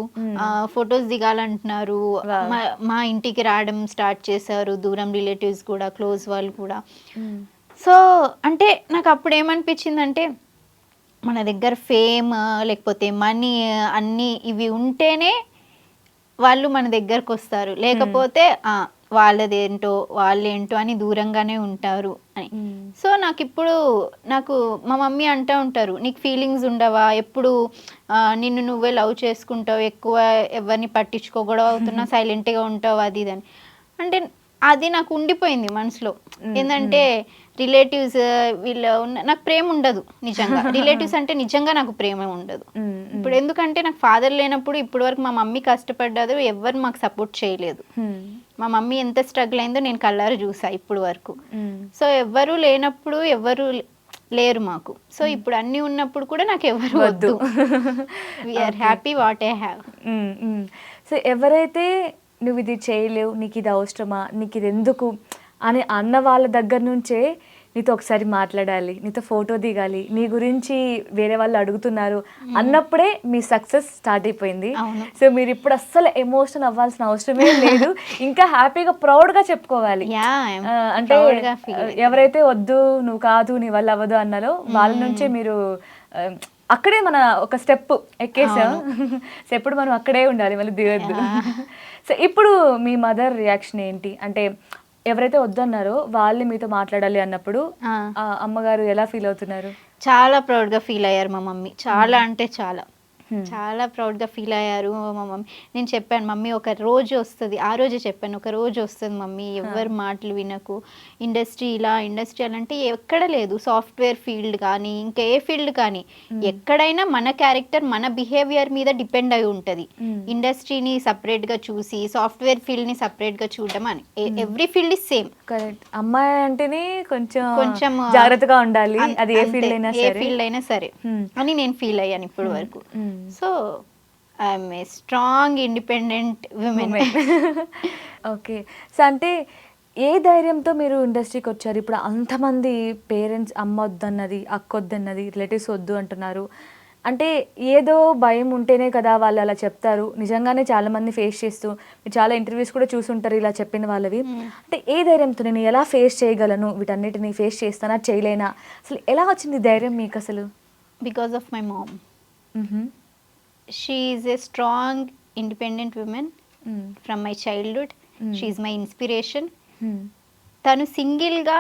ఫొటోస్ దిగాలంటున్నారు, మా ఇంటికి రావడం స్టార్ట్ చేశారు, దూరం రిలేటివ్స్ కూడా, క్లోజ్ వాళ్ళు కూడా. సో అంటే నాకు అప్పుడు ఏమనిపించిందంటే, మన దగ్గర ఫేమ్ లేకపోతే మనీ అన్నీ ఇవి ఉంటేనే వాళ్ళు మన దగ్గరకు వస్తారు, లేకపోతే వాళ్ళదేంటో వాళ్ళేంటో అని దూరంగానే ఉంటారు అని. సో నాకు మా మమ్మీ అంటూ ఉంటారు, నీకు ఫీలింగ్స్ ఉండవా, ఎప్పుడు నిన్ను నువ్వే లవ్ చేసుకుంటావు, ఎక్కువ ఎవరిని పట్టించుకోకూడదు అవుతున్నా, సైలెంట్గా ఉంటావు, అది ఇది అని. అంటే అది నాకు ఉండిపోయింది మనసులో. ఏంటంటే రిలేటివ్స్ వీళ్ళు నాకు ప్రేమ ఉండదు నిజంగా. రిలేటివ్స్ అంటే నిజంగా నాకు ప్రేమ ఉండదు. ఇప్పుడు ఎందుకంటే నాకు ఫాదర్ లేనప్పుడు ఇప్పటి వరకు మా మమ్మీ కష్టపడ్డారు, ఎవరు మాకు సపోర్ట్ చేయలేదు. మా మమ్మీ ఎంత స్ట్రగుల్ అయిందో నేను కళ్ళారు చూసా ఇప్పుడు వరకు. సో ఎవ్వరూ లేనప్పుడు ఎవరు లేరు మాకు. సో ఇప్పుడు అన్నీ ఉన్నప్పుడు కూడా నాకు ఎవరు వద్దు. We are happy what I have. So ఎవరైతే నువ్వు ఇది చేయలేవు, నీకు ఇది అవసరమా, నీకు ఇది ఎందుకు అని అన్న వాళ్ళ దగ్గర నుంచే నీతో ఒకసారి మాట్లాడాలి, నీతో ఫోటో దిగాలి, నీ గురించి వేరే వాళ్ళు అడుగుతున్నారు అన్నప్పుడే మీ సక్సెస్ స్టార్ట్ అయిపోయింది. సో మీరు ఇప్పుడు అస్సలు ఎమోషనల్ అవ్వాల్సిన అవసరమే లేదు, ఇంకా హ్యాపీగా ప్రౌడ్గా చెప్పుకోవాలి. అంటే ఎవరైతే వద్దు, నువ్వు కాదు, నీ వల్ల అవ్వదు అన్నారో వాళ్ళ నుంచే మీరు అక్కడే మన ఒక స్టెప్ ఎక్కేసాం. సో ఎప్పుడు మనం అక్కడే ఉండాలి, మళ్ళీ దిగద్దు. సో ఇప్పుడు మీ మదర్ రియాక్షన్ ఏంటి? అంటే ఎవరైతే వద్దన్నారో వాళ్ళు మీతో మాట్లాడాలి అన్నప్పుడు అమ్మగారు ఎలా ఫీల్ అవుతున్నారు? చాలా ప్రౌడ్గా ఫీల్ అయ్యారు మా మమ్మీ. చాలా అంటే చాలా ప్రౌడ్గా ఫీల్ అయ్యారు మా మమ్మీ. నేను చెప్పాను, మమ్మీ ఒక రోజు వస్తుంది, ఆ రోజే చెప్పాను, ఒక రోజు వస్తుంది మమ్మీ, ఎవరు మాటలు వినకు, ఇండస్ట్రీ ఇలా ఇండస్ట్రీ అలా అంటే ఎక్కడ లేదు. సాఫ్ట్వేర్ ఫీల్డ్ కానీ ఇంకా ఏ ఫీల్డ్ కానీ ఎక్కడైనా మన క్యారెక్టర్ మన బిహేవియర్ మీద డిపెండ్ అయి ఉంటుంది. ఇండస్ట్రీని సపరేట్గా చూసి సాఫ్ట్వేర్ ఫీల్డ్ని సపరేట్గా చూడడం అని, every field is same. Correct. అమ్మాయి అంటేనే కొంచెం జాగ్రత్తగా ఉండాలి, అది ఏ ఫీల్డ్ అయినా సరే అని నేను ఫీల్ అయ్యాను ఇప్పటి వరకు. So I'm a strong independent women. Okay. So అంటే ఏ ధైర్యంతో మీరు ఇండస్ట్రీకి వచ్చారు? ఇప్పుడు అంతమంది పేరెంట్స్ అమ్మ వద్దన్నది, అక్క వద్దన్నది, రిలేటివ్స్ వద్దు అంటున్నారు అంటే ఏదో భయం ఉంటేనే కదా వాళ్ళు అలా చెప్తారు. నిజంగానే చాలామంది ఫేస్ చేస్తూ, మీరు చాలా ఇంటర్వ్యూస్ కూడా చూసుంటారు ఇలా చెప్పిన వాళ్ళవి. అంటే ఏ ధైర్యంతో నేను ఎలా ఫేస్ చేయగలను, వీటన్నిటిని ఫేస్ చేస్తానా చేయలేనా, అసలు ఎలా వచ్చింది ధైర్యం మీకు అసలు? Because of my mom. She is a strong independent woman from my childhood. She is my inspiration. తను సింగిల్గా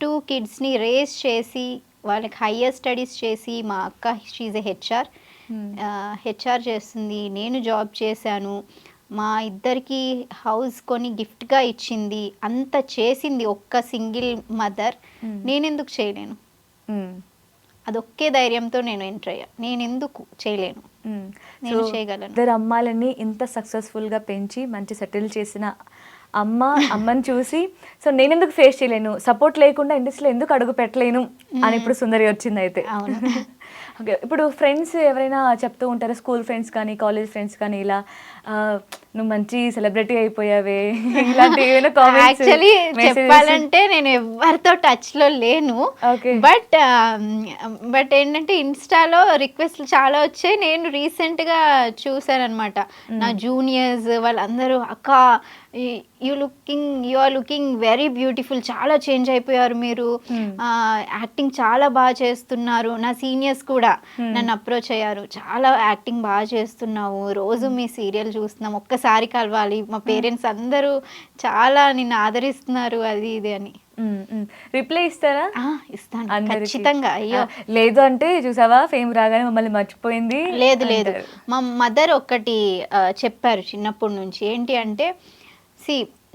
2 kidsని రేస్ చేసి వాళ్ళకి హయ్యర్ స్టడీస్ చేసి, మా అక్క షీఈ్ ఏ హెచ్ఆర్ చేస్తుంది, నేను జాబ్ చేశాను, మా ఇద్దరికి హౌస్ కొని గిఫ్ట్గా ఇచ్చింది, అంత చేసింది ఒక్క సింగిల్ మదర్. నేనెందుకు చేయలేను? అదొక్కే ధైర్యంతో నేను ఎంటర్ అయ్యా. నేను ఎందుకు చేయలేను, నేను చేయగలను. ఇద్దరు అమ్మాయిలని ఇంత సక్సెస్ఫుల్గా పెంచి మంచి సెటిల్ చేసిన అమ్మని చూసి సో నేను ఎందుకు ఫేస్ చేయలేను, సపోర్ట్ లేకుండా ఇండస్ట్రీలో ఎందుకు అడుగు పెట్టలేను అని ఇప్పుడు సుందరి వచ్చింది అయితే. అవును. ఓకే. ఇప్పుడు ఫ్రెండ్స్ ఎవరైనా చెప్తూ ఉంటారు, స్కూల్ ఫ్రెండ్స్ కానీ, కాలేజ్ ఫ్రెండ్స్ కానీ ఇలా నువ్వు మంచి సెలబ్రిటీ అయిపోయావే ఇలాంటి ఏమైనా కామెంట్స్ యాక్చువల్లీ చెప్పాలంటే నేను ఎవరితో టచ్ లో లేను. Okay. బట్ ఏంటంటే ఇన్స్టాలో రిక్వెస్ట్లు చాలా వచ్చాయి. నేను రీసెంట్ గా చూసాను అనమాట. నా జూనియర్స్ వాళ్ళందరూ అక్క you are looking very beautiful, చాలా చేంజ్ అయిపోయారు మీరు, యాక్టింగ్ చాలా బాగా చేస్తున్నారు. నా సీనియర్స్ కూడా నన్ను అప్రోచ్ అయ్యారు, చాలా యాక్టింగ్ బాగా చేస్తున్నావు, రోజు మీ సీరియల్ చూస్తున్నాం, ఒక్కసారి కలవాలి, మా పేరెంట్స్ అందరూ చాలా నిన్ను ఆదరిస్తున్నారు అది ఇది అని. రిప్లై ఇస్తారా? ఇస్తాను అందరికీ? ఖచ్చితంగా. అయ్యో లేదు అంటే చూసావా ఫేమ్ రాగానే మమ్మల్ని మర్చిపోయింది. లేదు లేదు, మా మదర్ ఒక్కటి చెప్పారు చిన్నప్పటి నుంచి, ఏంటి అంటే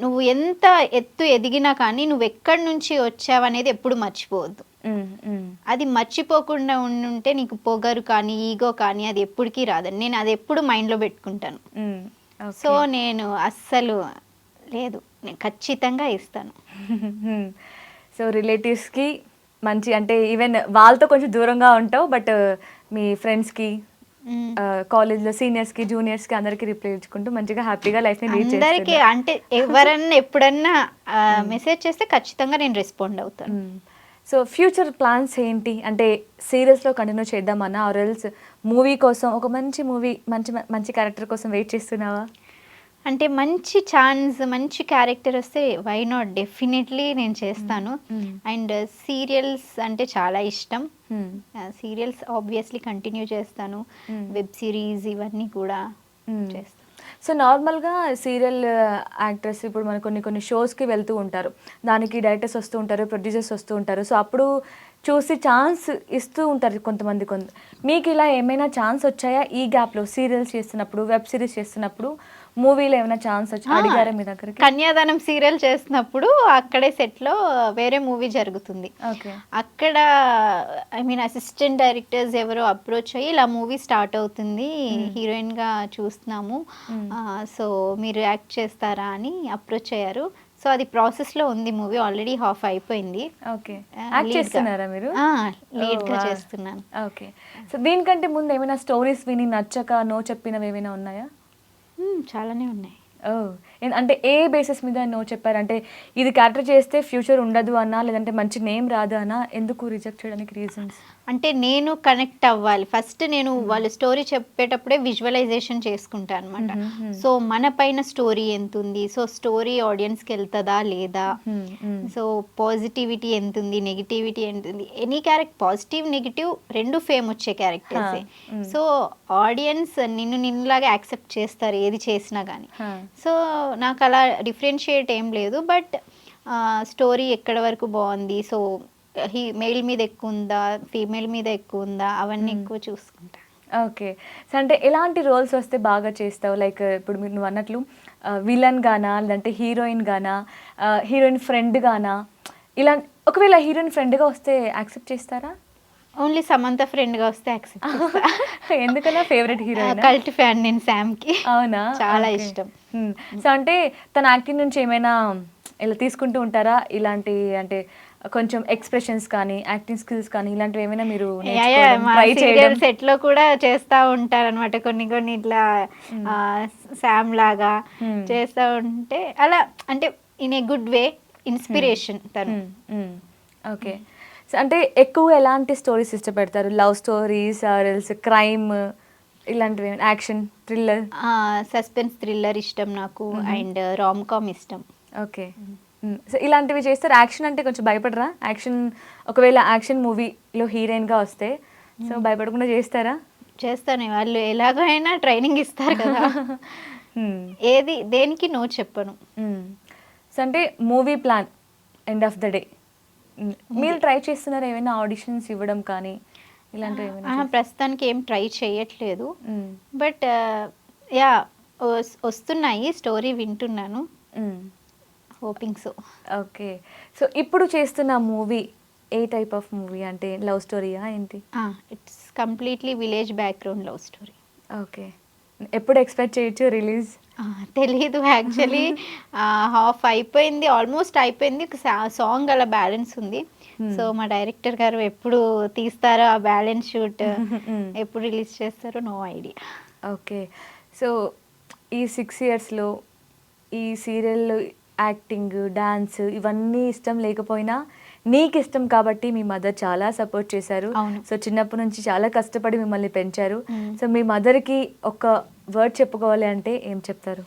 నువ్వు ఎంత ఎత్తు ఎదిగినా కానీ నువ్వు ఎక్కడి నుంచి వచ్చావనేది ఎప్పుడు మర్చిపోవద్దు. అది మర్చిపోకుండా ఉండుంటే నీకు పొగరు కానీ ఈగో కానీ అది ఎప్పటికీ రాదని నేను అది ఎప్పుడు మైండ్లో పెట్టుకుంటాను. సో నేను అస్సలు లేదు, నేను ఖచ్చితంగా ఇస్తాను. సో రిలేటివ్స్కి మంచి అంటే ఈవెన్ వాళ్ళతో కొంచెం దూరంగా ఉంటావు, బట్ మీ ఫ్రెండ్స్కి కాలేజ్లో సీనియర్స్కి జూనియర్స్కి అందరికీ రిప్లై ఇచ్చుకుంటూ మంచిగా హ్యాపీగా లైఫ్ని లీడ్ చేస్తాను. అందరికీ అంటే ఎవరన్నా ఎప్పుడన్నా మెసేజ్ చేస్తే ఖచ్చితంగా నేను రెస్పాండ్ అవుతాను. సో ఫ్యూచర్ ప్లాన్స్ ఏంటి? అంటే సీరియల్స్లో కంటిన్యూ చేద్దామన్నా ఆర్ ఎల్స్ మూవీ కోసం ఒక మంచి మూవీ మంచి మంచి క్యారెక్టర్ కోసం వెయిట్ చేస్తున్నావా? అంటే మంచి ఛాన్స్ మంచి క్యారెక్టర్ వస్తే వై నాట్, డెఫినెట్లీ నేను చేస్తాను. అండ్ సీరియల్స్ అంటే చాలా ఇష్టం. సీరియల్స్ ఆబ్వియస్లీ కంటిన్యూ చేస్తాను, వెబ్ సిరీస్ ఇవన్నీ కూడా చేస్తాను. సో నార్మల్గా సీరియల్ యాక్టర్స్ ఇప్పుడు మన కొన్ని షోస్కి వెళ్తూ ఉంటారు, దానికి డైరెక్టర్స్ వస్తూ ఉంటారు, ప్రొడ్యూసర్స్ వస్తూ ఉంటారు. సో అప్పుడు చూసి ఛాన్స్ ఇస్తూ ఉంటారు కొంతమంది. మీకు ఇలా ఏమైనా ఛాన్స్ వచ్చాయా ఈ గ్యాప్లో? సీరియల్స్ చేస్తున్నప్పుడు, వెబ్ సిరీస్ చేస్తున్నప్పుడు, మూవీలో ఏమైనా ఛాన్స్ వచ్చి అడిగారా మీ దగ్గరికి? కన్యాదానం సీరియల్ చేస్తున్నప్పుడు అక్కడే సెట్లో వేరే మూవీ జరుగుతుంది. అక్కడ ఐ మీన్ అసిస్టెంట్ డైరెక్టర్స్ ఎవరో అప్రోచ్ అయ్యి ఇలా మూవీ స్టార్ట్ అవుతుంది, హీరోయిన్గా చూస్తున్నాము, సో మీరు యాక్ట్ చేస్తారా అని అప్రోచ్ అయ్యారు. సో అది ప్రాసెస్లో ఉంది, మూవీ ఆల్రెడీ హాఫ్ అయిపోయింది. ఓకే, యాక్ట్ చేస్తున్నారా మీరు? లీడ్గా చేస్తున్నాను. ఓకే. సో దీనికంటే ముందు ఏమైనా స్టోరీస్ విని నచ్చక నో చెప్పినవి ఏమైనా ఉన్నాయా? చాలానే ఉన్నాయి. అంటే ఏ బేసిస్ మీద నో చెప్పారు? అంటే ఇది క్యారెక్టర్ చేస్తే ఫ్యూచర్ ఉండదు అన్నా, లేదంటే మంచి నేమ్ రాదు అన్నా, ఎందుకు రిజెక్ట్ చేయడానికి రీజన్స్? అంటే నేను కనెక్ట్ అవ్వాలి ఫస్ట్. నేను వాళ్ళ స్టోరీ చెప్పేటప్పుడే విజువలైజేషన్ చేసుకుంటాను అనమాట. సో మన పైన స్టోరీ ఎంత ఉంది, సో స్టోరీ ఆడియన్స్కి వెళ్తుందా లేదా, సో పాజిటివిటీ ఎంత ఉంది, నెగిటివిటీ ఎంత ఉంది. ఎనీ క్యారెక్టర్ పాజిటివ్ నెగిటివ్ రెండు ఫేమ్ వచ్చే క్యారెక్టర్సే. సో ఆడియన్స్ నిన్నులాగా యాక్సెప్ట్ చేస్తారు ఏది చేసినా కానీ. సో నాకు అలా డిఫరెన్షియేట్ ఏం లేదు, బట్ స్టోరీ ఎక్కడ వరకు బాగుంది, సో మేల్ మీద ఎక్కువ ఉందా ఫీమేల్ మీద ఎక్కువ ఉందా అవన్నీ ఎక్కువ చూసుకుంటా. ఓకే. సో అంటే ఎలాంటి రోల్స్ వస్తే బాగా చేస్తావు? లైక్ ఇప్పుడు నువ్వు అన్నట్లు విలన్ గానా, లేదంటే హీరోయిన్ గానా, హీరోయిన్ ఫ్రెండ్ గానా? ఇలా ఒకవేళ హీరోయిన్ ఫ్రెండ్గా వస్తే యాక్సెప్ట్ చేస్తారా? ఓన్లీ సమంత ఫ్రెండ్గా వస్తే యాక్సెప్ట్ చేస్తా. ఎందుకలా? Favourite heroine? కల్ట్ ఫ్యాన్ నేను శామ్కి. అవునా? చాలా ఇష్టం. సో అంటే తన యాక్టింగ్ నుంచి ఏమైనా ఇలా తీసుకుంటూ ఉంటారా? ఇలాంటి అంటే కొంచెం ఎక్స్ప్రెషన్స్ కానీ యాక్టింగ్ స్కిల్స్ కానీ ఇలాంటివి ఏమైనా మీరు సెట్ లో కూడా చేస్తా ఉంటారు అనమాట. కొన్ని ఇట్లా శామ్ లాగా చేస్తా ఉంటే అలా అంటే in a good way inspiration తను. ఓకే. సో అంటే ఎక్కువ ఎలాంటి స్టోరీస్ ఇష్టపడతారు? Love stories or else crime ఇలాంటివి, యాక్షన్ థ్రిల్లర్? సస్పెన్స్ థ్రిల్లర్ ఇష్టం నాకు, అండ్ రామ్ కామ్ ఇష్టం. ఓకే. సో ఇలాంటివి చేస్తారు. యాక్షన్ అంటే కొంచెం భయపడరా? యాక్షన్ ఒకవేళ యాక్షన్ మూవీలో హీరోయిన్గా వస్తే సో భయపడకుండా చేస్తారా? చేస్తాను, వాళ్ళు ఎలాగైనా ట్రైనింగ్ ఇస్తారు కదా. ఏది దేనికి నో చెప్పను. సో అంటే movie plan end of the day మీరు ట్రై చేస్తున్నారు ఏమైనా ఆడిషన్స్ ఇవ్వడం కానీ ఇలాంటివి ఏమైనా? ప్రస్తుతానికి ఏం ట్రై చేయట్లేదు, బట్ యా వస్తున్నాయి, స్టోరీ వింటున్నాను, హోపింగ్ సో. ఓకే. సో ఇప్పుడు చేస్తున్న movie A type of movie? అంటే లవ్ స్టోరీయా ఏంటి? It's completely village background love story. Okay. ఎప్పుడు ఎక్స్పెక్ట్ చేయొచ్చు రిలీజ్? తెలీదు యాక్చువల్లీ. హాఫ్ అయిపోయింది, ఆల్మోస్ట్ అయిపోయింది, ఒక సాంగ్ అలా బ్యాలెన్స్ ఉంది. సో మా డైరెక్టర్ గారు ఎప్పుడు తీస్తారో ఆ బ్యాలెన్స్ షూట్, ఎప్పుడు రిలీజ్ చేస్తారో నో ఐడియా. ఓకే. సో ఈ 6 ఇయర్స్లో ఈ సీరియల్ యాక్టింగ్, డాన్స్ ఇవన్నీ ఇష్టం లేకపోయినా నీకు ఇష్టం కాబట్టి మీ మదర్ చాలా సపోర్ట్ చేశారు. అవును. సో చిన్నప్పటి నుంచి చాలా కష్టపడి మిమ్మల్ని పెంచారు. సో మీ మదర్కి ఒక వర్డ్ చెప్పుకోవాలి అంటే ఏం చెప్తారు?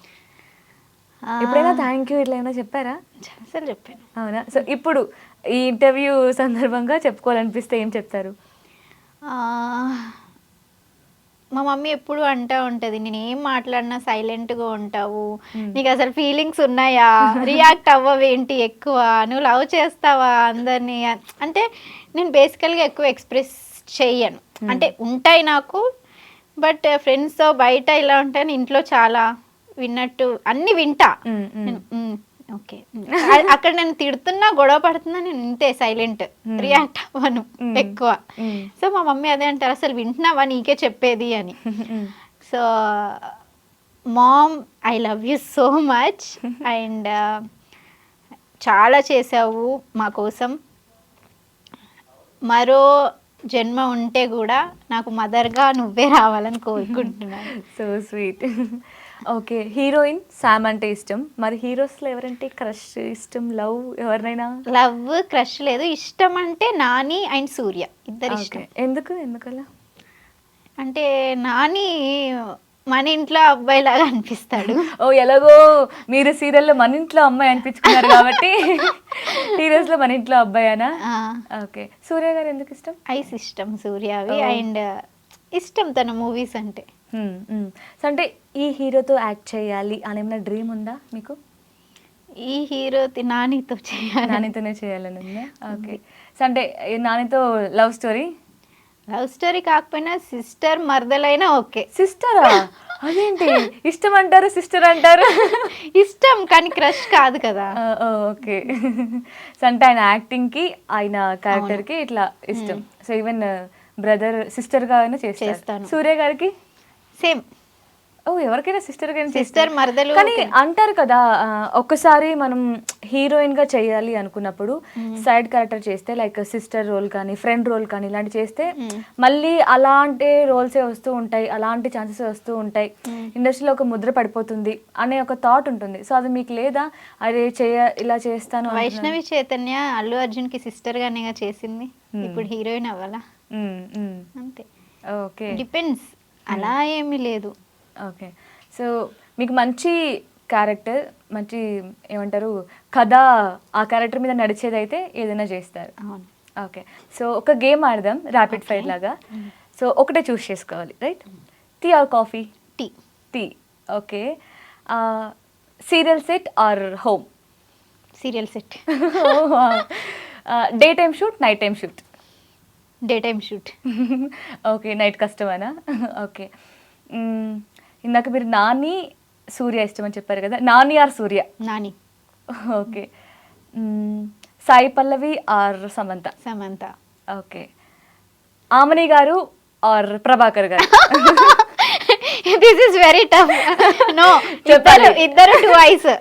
ఎప్పుడైనా థ్యాంక్ యూ ఇట్లా ఏమైనా చెప్పారా? చాలాసార్లు చెప్పాను. అవునా? సో ఇప్పుడు ఈ ఇంటర్వ్యూ సందర్భంగా చెప్పుకోవాలనిపిస్తే ఏం చెప్తారు? ఆ, మా మమ్మీ ఎప్పుడు అంటూ ఉంటుంది, నేను ఏం మాట్లాడినా సైలెంట్గా ఉంటావు, నీకు అసలు ఫీలింగ్స్ ఉన్నాయా, రియాక్ట్ అవ్వవేంటి ఎక్కువ, నువ్వు లవ్ చేస్తావా అందరినీ. అంటే నేను బేసికల్గా ఎక్కువ ఎక్స్ప్రెస్ చెయ్యను, అంటే ఉంటాయి నాకు, బట్ ఫ్రెండ్స్తో బయట ఇలా ఉంటాను, ఇంట్లో చాలా విన్నట్టు అన్ని వింటా. ఓకే, అక్కడ నేను తిడుతున్నా గొడవ పడుతున్నా నేను ఇంతే సైలెంట్, రియాక్ట్ అవ్వను ఎక్కువ. సో మా మమ్మీ అదే అంటారు, అసలు వింటున్నావా నీకే చెప్పేది అని. So mom, I love you so much and చాలా చేసావు మా కోసం. మరో జన్మ ఉంటే కూడా నాకు మదర్గా నువ్వే రావాలని కోరుకుంటున్నాను. So sweet. Okay, heroine Sam అంటే ఇష్టం, మరి హీరోస్లో ఎవరంటే క్రష్, ఇష్టం, లవ్ ఎవరినైనా? లవ్ క్రష్ లేదు, ఇష్టం అంటే నాని అండ్ సూర్య ఇద్దరు ఇష్టం. ఎందుకలా? అంటే నాని మన ఇంట్లో అబ్బాయి లాగా అనిపిస్తాడు. ఓ, ఎలాగో మీరు సీరియల్లో మన ఇంట్లో అమ్మాయి అనిపించుకున్నారు కాబట్టి హీరోస్లో మన ఇంట్లో అబ్బాయేనా? ఓకే. సూర్య గారు ఎందుకు ఇష్టం? ఐస్ ఇష్టం సూర్యవి, అండ్ ఇష్టం తన మూవీస్ అంటే. సో అంటే ఈ హీరోతో యాక్ట్ చేయాలి అని ఏమైనా డ్రీమ్ ఉందా మీకు? ఈ హీరో నానితో చేయాలి, నానితోనే చేయాలని ఉందా? ఓకే. సో అంటే నానితో లవ్ స్టోరీ? లవ్ స్టోరీ కాకపోయినా సిస్టర్ మరదలైనా ఓకే. సిస్టరా? అదేంటి ఇష్టం అంటారు సిస్టర్ అంటారు? ఇష్టం కానీ క్రష్ కాదు కదా. ఓకే. సో అంటే ఆయన యాక్టింగ్కి, ఆయన క్యారెక్టర్కి ఇట్లా ఇష్టం. సో ఈవెన్ బ్రదర్ సిస్టర్గా అయినా చేస్తాను. సూర్య గారికి సేమ్. ఓ, ఎవరికైనా సిస్టర్ గాని సిస్టర్ మరదలు. కానీ అంటారు కదా, ఒక్కసారి మనం హీరోయిన్ గా చేయాలి అనుకున్నప్పుడు సైడ్ క్యారెక్టర్ చేస్తే, లైక్ సిస్టర్ రోల్ కానీ ఫ్రెండ్ రోల్ కానీ ఇలాంటి చేస్తే మళ్ళీ అలాంటి రోల్సే వస్తూ ఉంటాయి, అలాంటి ఛాన్సెస్ వస్తూ ఉంటాయి, ఇండస్ట్రీలో ఒక ముద్ర పడిపోతుంది అనే ఒక థాట్ ఉంటుంది. సో అది మీకు లేదా? అదే ఇలా చేస్తాను. వైష్ణవి చైతన్య అల్లు అర్జున్ కి సిస్టర్ గానే చేసింది, ఇప్పుడు హీరోయిన్ అవ్వాలా? అంతే. ఓకే, డిపెండ్స్, అలా ఏమీ లేదు. ఓకే. సో మీకు మంచి క్యారెక్టర్, మంచి ఏమంటారు కథ, ఆ క్యారెక్టర్ మీద నడిచేదైతే ఏదైనా చేస్తారు. అవును. ఓకే. సో ఒక గేమ్ ఆడదాం, ర్యాపిడ్ ఫైర్ లాగా. సో ఒకటే చూస్ చేసుకోవాలి, right? Tea or coffee? Tea. Tea. Okay. Serial set or home? Serial set. Day time shoot, night time shoot? Day time shoot. Okay, night కష్టమేనా? Okay. ఇందాక మీరు నాని సూర్య ఇష్టం అని చెప్పారు కదా, Nani or Surya? Nani. Okay. Sai Pallavi or Samantha? Samantha. Okay. Amani garu or Prabhakar garu? This is very tough. No, చెప్పాలి ఇద్దరు two ice.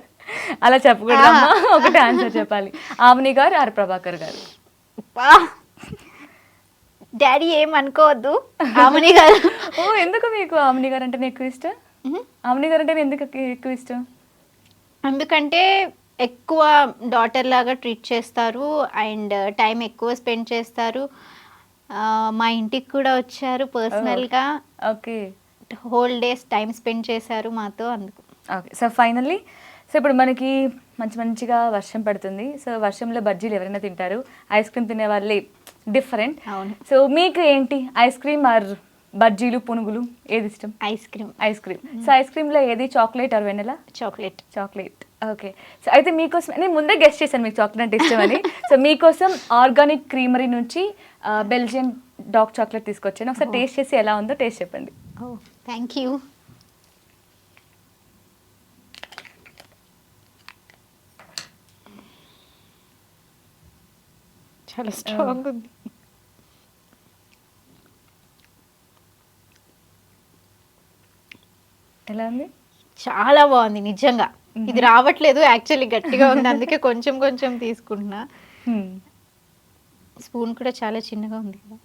అలా చెప్పకూడదమ్మా, ఒకటే ఆన్సర్ చెప్పాలి. ఆమని గారు ఆర్ ప్రభాకర్ గారు? డాడీ ఏం అనుకోవద్దు, ఆమని గారు. ఓ, ఎందుకు మీకు ఆమని గారు అంటే ఎక్కువ ఇష్టం? ఆమని గారు అంటే ఎందుకు ఎక్కువ ఇష్టం? ఎందుకంటే ఎక్కువ డాటర్ లాగా ట్రీట్ చేస్తారు అండ్ టైం ఎక్కువ స్పెండ్ చేస్తారు. మా ఇంటికి కూడా వచ్చారు పర్సనల్గా. Okay. Whole days time spend చేశారు మాతో, అందుకు. ఓకే. సో ఫైనల్లీ, సో ఇప్పుడు మనకి మంచిగా వర్షం పడుతుంది. సో వర్షంలో బజ్జీలు ఎవరైనా తింటారు, ఐస్ క్రీమ్ తినే వాళ్ళే డిఫరెంట్. అవును. సో మీకు ఏంటి, ఐస్ క్రీమ్ ఆర్ బజ్జీలు, పునుగులు, ఏది ఇష్టం? Ice cream. Ice cream. So ice క్రీమ్లో ఏది, chocolate or vanilla? Chocolate. Chocolate. Okay. So అయితే మీకోసం నేను ముందే గెస్ట్ చేశాను మీకు చాక్లెట్ అంటే ఇష్టం అని. సో మీకోసం ఆర్గానిక్ క్రీమరీ నుంచి బెల్జియన్ డార్క్ చాక్లెట్ తీసుకొచ్చాను. ఒకసారి టేస్ట్ చేసి ఎలా ఉందో టేస్ట్ చెప్పండి. ఓ, థ్యాంక్ యూ. చాలా స్ట్రాంగ్ ఉంది. ఎలా ఉంది? చాలా బాగుంది నిజంగా. ఇది రావట్లేదు యాక్చువల్లీ, గట్టిగా ఉంది, అందుకే కొంచెం తీసుకుంటున్నా. స్పూన్ కూడా చాలా చిన్నగా ఉంది కదా.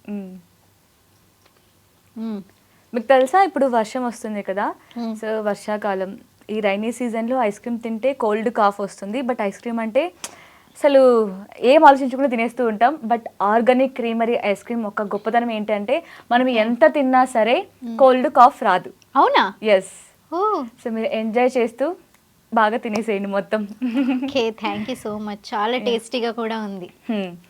మీకు తెలుసా ఇప్పుడు వర్షం వస్తుంది కదా, మ్మ్. సో వర్షాకాలం ఈ రైనీ సీజన్లో ఐస్ క్రీమ్ తింటే కోల్డ్ కాఫ్ వస్తుంది. బట్ ఐస్ క్రీమ్ అంటే అసలు ఏం ఆలోచించకుండా తినేస్తూ ఉంటాం. But organic creamery ice cream ఒక గొప్పతనం ఏంటంటే మనం ఎంత తిన్నా సరే కోల్డ్ కాఫ్ రాదు. అవునా? ఎస్. ఓ సో మీరు ఎంజాయ్ చేస్తూ బాగా తినేసేయండి మొత్తం. Okay, thank you so much. చాలా టేస్టీగా కూడా ఉంది.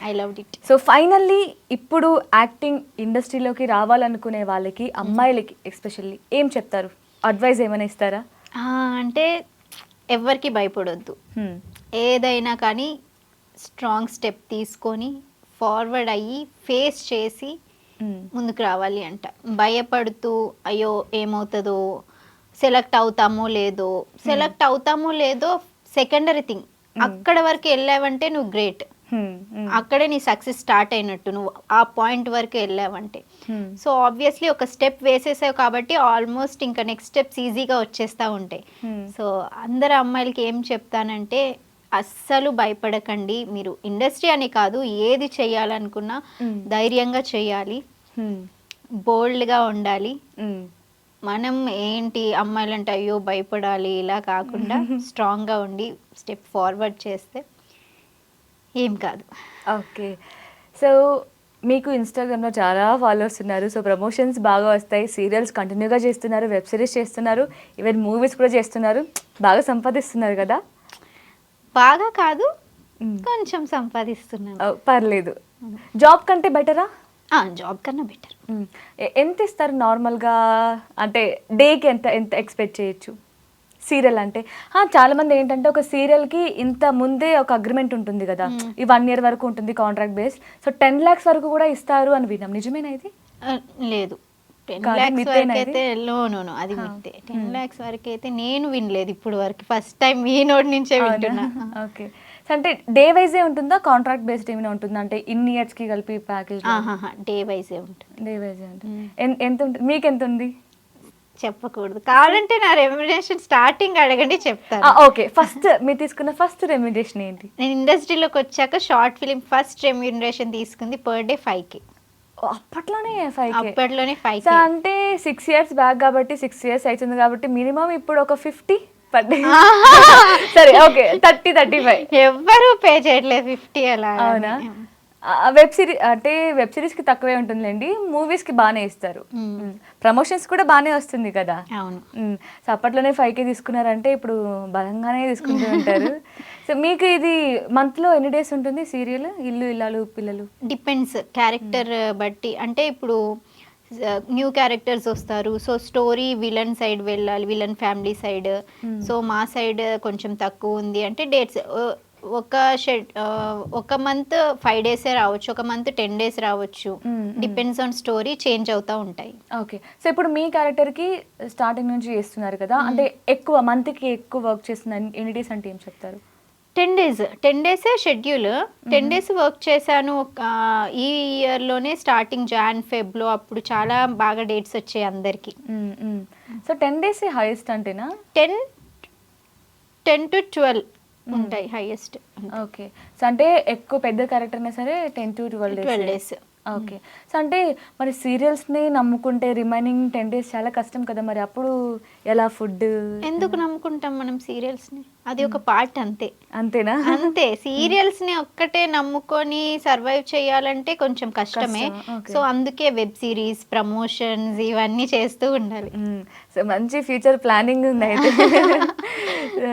I loved it. So finally ఇప్పుడు యాక్టింగ్ ఇండస్ట్రీలోకి రావాలనుకునే వాళ్ళకి, అమ్మాయిలకి ఎస్పెషల్లీ ఏం చెప్తారు? అడ్వైస్ ఏమైనా ఇస్తారా? అంటే ఎవరికి భయపడొద్దు. ఏదైనా కానీ స్ట్రాంగ్ స్టెప్ తీసుకొని ఫార్వర్డ్ అయ్యి ఫేస్ చేసి ముందుకు రావాలి అంట. భయపడుతూ అయ్యో ఏమవుతుందో, సెలెక్ట్ అవుతామో లేదో సెకండరీ థింగ్. అక్కడ వరకు వెళ్ళావంటే నువ్వు గ్రేట్. అక్కడే నీ సక్సెస్ స్టార్ట్ అయినట్టు. నువ్వు ఆ పాయింట్ వరకు వెళ్ళావంటే. సో ఆబ్వియస్లీ ఒక స్టెప్ వేసేసావు కాబట్టి ఆల్మోస్ట్ ఇంకా నెక్స్ట్ స్టెప్స్ ఈజీగా వచ్చేస్తూ ఉంటాయి. సో అందరు అమ్మాయిలకి ఏం చెప్తానంటే అస్సలు భయపడకండి. మీరు ఇండస్ట్రీ అని కాదు, ఏది చేయాలనుకున్నా ధైర్యంగా చేయాలి, బోల్డ్గా ఉండాలి. మనం ఏంటి అమ్మాయిలంటే అయ్యో భయపడాలి ఇలా కాకుండా స్ట్రాంగ్గా ఉండి స్టెప్ ఫార్వర్డ్ చేస్తే ఏం కాదు. ఓకే. సో మీకు ఇన్స్టాగ్రామ్లో చాలా ఫాలోవర్స్ ఉన్నారు. సో ప్రమోషన్స్ బాగా వస్తాయి, సీరియల్స్ కంటిన్యూగా చేస్తున్నారు, వెబ్ సిరీస్ చేస్తున్నారు, ఈవెన్ మూవీస్ కూడా చేస్తున్నారు, బాగా సంపాదిస్తున్నారు కదా? బాగా కాదు, కొంచెం సంపాదిస్తున్నాను. పర్లేదు. జాబ్ కంటే బెటరా? జాబ్ కన్నా బెటర్. ఎంత ఇస్తారు నార్మల్గా? అంటే డేకి ఎంత ఎంత ఎక్స్పెక్ట్ చేయొచ్చు సీరియల్ అంటే? చాలా మంది ఏంటంటే ఒక సీరియల్కి ఇంత ముందే ఒక అగ్రిమెంట్ ఉంటుంది కదా, ఈ 1 year వరకు ఉంటుంది కాంట్రాక్ట్ బేస్. సో 10 lakhs వరకు కూడా ఇస్తారు అని విన్నాం, నిజమేనా ఇది? లేదు, 10 lakhs వరకు అయితే అది మిత్తే. 10 lakhs వరకు అయితే నేను వినలేదు ఇప్పుడు వరకు, ఫస్ట్ టైం మీ నోటి నుంచే వింటున్నా. ఓకే. అంటే డే వైజే ఉంటుందా, కాంట్రాక్ట్ బేస్డ్ ఏమైనా ఉంటుందా? అంటే ఇన్ని ఇయర్స్కి కలిపి ప్యాకేజ్? డే వైజే ఉంటుంది. డే వైజే ఉంటుంది. ఎంత ఉంటుంది? మీకు ఎంత ఉంది? చెప్పకూడదు, కావాలంటే నా రెమ్యునరేషన్ స్టార్టింగ్ అడగండి చెప్తాను. ఓకే. ఫస్ట్ మీరు తీసుకున్న ఫస్ట్ రెమ్యునరేషన్ ఏంటి? నేను ఇండస్ట్రీలోకి వచ్చాక షార్ట్ ఫిలిం ఫస్ట్ రెమ్యునరేషన్ తీసుకుంది పర్ డే 5K. అప్పట్లోనే 5K? అప్పట్లోనే 5K. అంటే 6 years బ్యాక్ కాబట్టి 6 years అవుతుంది కాబట్టి మినిమం ఇప్పుడు ఒక 50 పడ్డే. సరే ఓకే, 30-35 ఎవ్వరూ పే చేయట్లేదు 50 అలా. అవునా? వెబ్ సిరీస్ అంటే వెబ్ సిరీస్కి తక్కువే ఉంటుందిలేండి, మూవీస్కి బాగానే ఇస్తారు. ప్రమోషన్స్ కూడా బాగానే వస్తుంది కదా. అవును. సో అప్పట్లోనే 5K తీసుకున్నారంటే ఇప్పుడు బలంగానే తీసుకుంటూ ఉంటారు. సో మీకు ఇది మంత్లో ఎన్ని డేస్ ఉంటుంది సీరియల్? ఇల్లు ఇల్లాలు పిల్లలు డిపెండ్స్ క్యారెక్టర్ బట్టి. అంటే ఇప్పుడు న్యూ క్యారెక్టర్స్ వస్తారు, సో స్టోరీ విలన్ సైడ్ వెళ్ళాలి, విలన్ ఫ్యామిలీ సైడ్. సో మా సైడ్ కొంచెం తక్కువ ఉంది అంటే డేట్స్ ఒక మంత్ 5 days రావచ్చు, ఒక మంత్ 10 days రావచ్చు. డిపెండ్స్ ఆన్ స్టోరీ, చేంజ్ అవుతూ ఉంటాయి. ఓకే. సో ఇప్పుడు మీ క్యారెక్టర్కి స్టార్టింగ్ నుంచి చేస్తున్నారు కదా, అంటే ఎక్కువ మంత్కి ఎక్కువ వర్క్ చేస్తున్నారు ఎన్ని డేస్ అంటే ఏం చెప్తారు? 10 days షెడ్యూల్. 10 days వర్క్ చేశాను. ఈ ఇయర్లోనే స్టార్టింగ్ Jan Febలో అప్పుడు చాలా బాగా డేట్స్ వచ్చాయి అందరికి. సో 10 days హైయెస్ట్ అంటేనా? 10 to 12 ఉంటాయి హైయెస్ట్. ఓకే. సో అంటే ఎక్కువ పెద్ద క్యారెక్టర్ అయినా సరే 10 to 12 days. ఓకే. సో అంటే మరి సీరియల్స్ని నమ్ముకుంటే రిమైనింగ్ 10 days చాలా కష్టం కదా, మరి అప్పుడు ఎలా ఫుడ్? ఎందుకు నమ్ముకుంటాం మనం సీరియల్స్ని? అది ఒక పార్ట్ అంతే. అంతేనా? అంతే. సీరియల్స్ని ఒక్కటే నమ్ముకొని సర్వైవ్ చేయాలంటే కొంచెం కష్టమే. సో అందుకే వెబ్ సిరీస్, ప్రమోషన్స్ ఇవన్నీ చేస్తూ ఉండాలి. సో మంచి ఫ్యూచర్ ప్లానింగ్ ఉంది అయితే.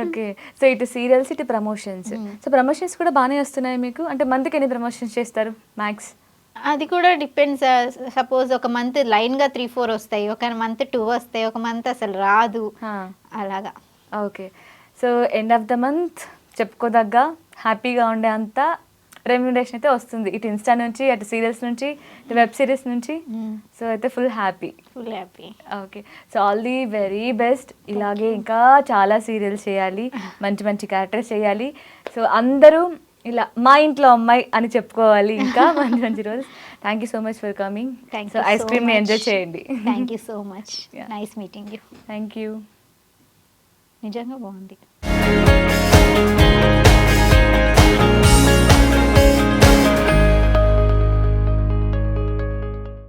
ఓకే. సో ఇటు సీరియల్స్ ఇటు ప్రమోషన్స్. సో ప్రమోషన్స్ కూడా బాగానే వస్తున్నాయి మీకు? అంటే మంత్కి ఎన్ని ప్రమోషన్స్ చేస్తారు మ్యాక్స్? అది కూడా డిపెండ్స్. సపోజ్ ఒక మంత్ లైన్గా 3-4 వస్తాయి, ఒక మంత్ 2 వస్తాయి, ఒక మంత్ అసలు రాదు, అలాగా. Okay. So end of the month చెప్పుకోదగ్గ హ్యాపీగా ఉండే అంత రెమ్యునరేషన్ అయితే వస్తుంది, ఇటు ఇన్స్టా నుంచి, అటు సీరియల్స్ నుంచి, ఇటు వెబ్ సిరీస్ నుంచి. సో అయితే full happy. Okay. So all the very best. ఇలాగే ఇంకా చాలా సీరియల్స్ చేయాలి, మంచి మంచి క్యారెక్టర్స్ చేయాలి. సో అందరూ ఇలా మా ఇంట్లో అమ్మాయి అని చెప్పుకోవాలి ఇంకా మంచి మంచి రోజు. Thank you so much for coming. So ice క్రీమ్ని ఎంజాయ్ చేయండి. Thank you so much. Nice meeting you. Thank you. నిజంగా బాగుంది.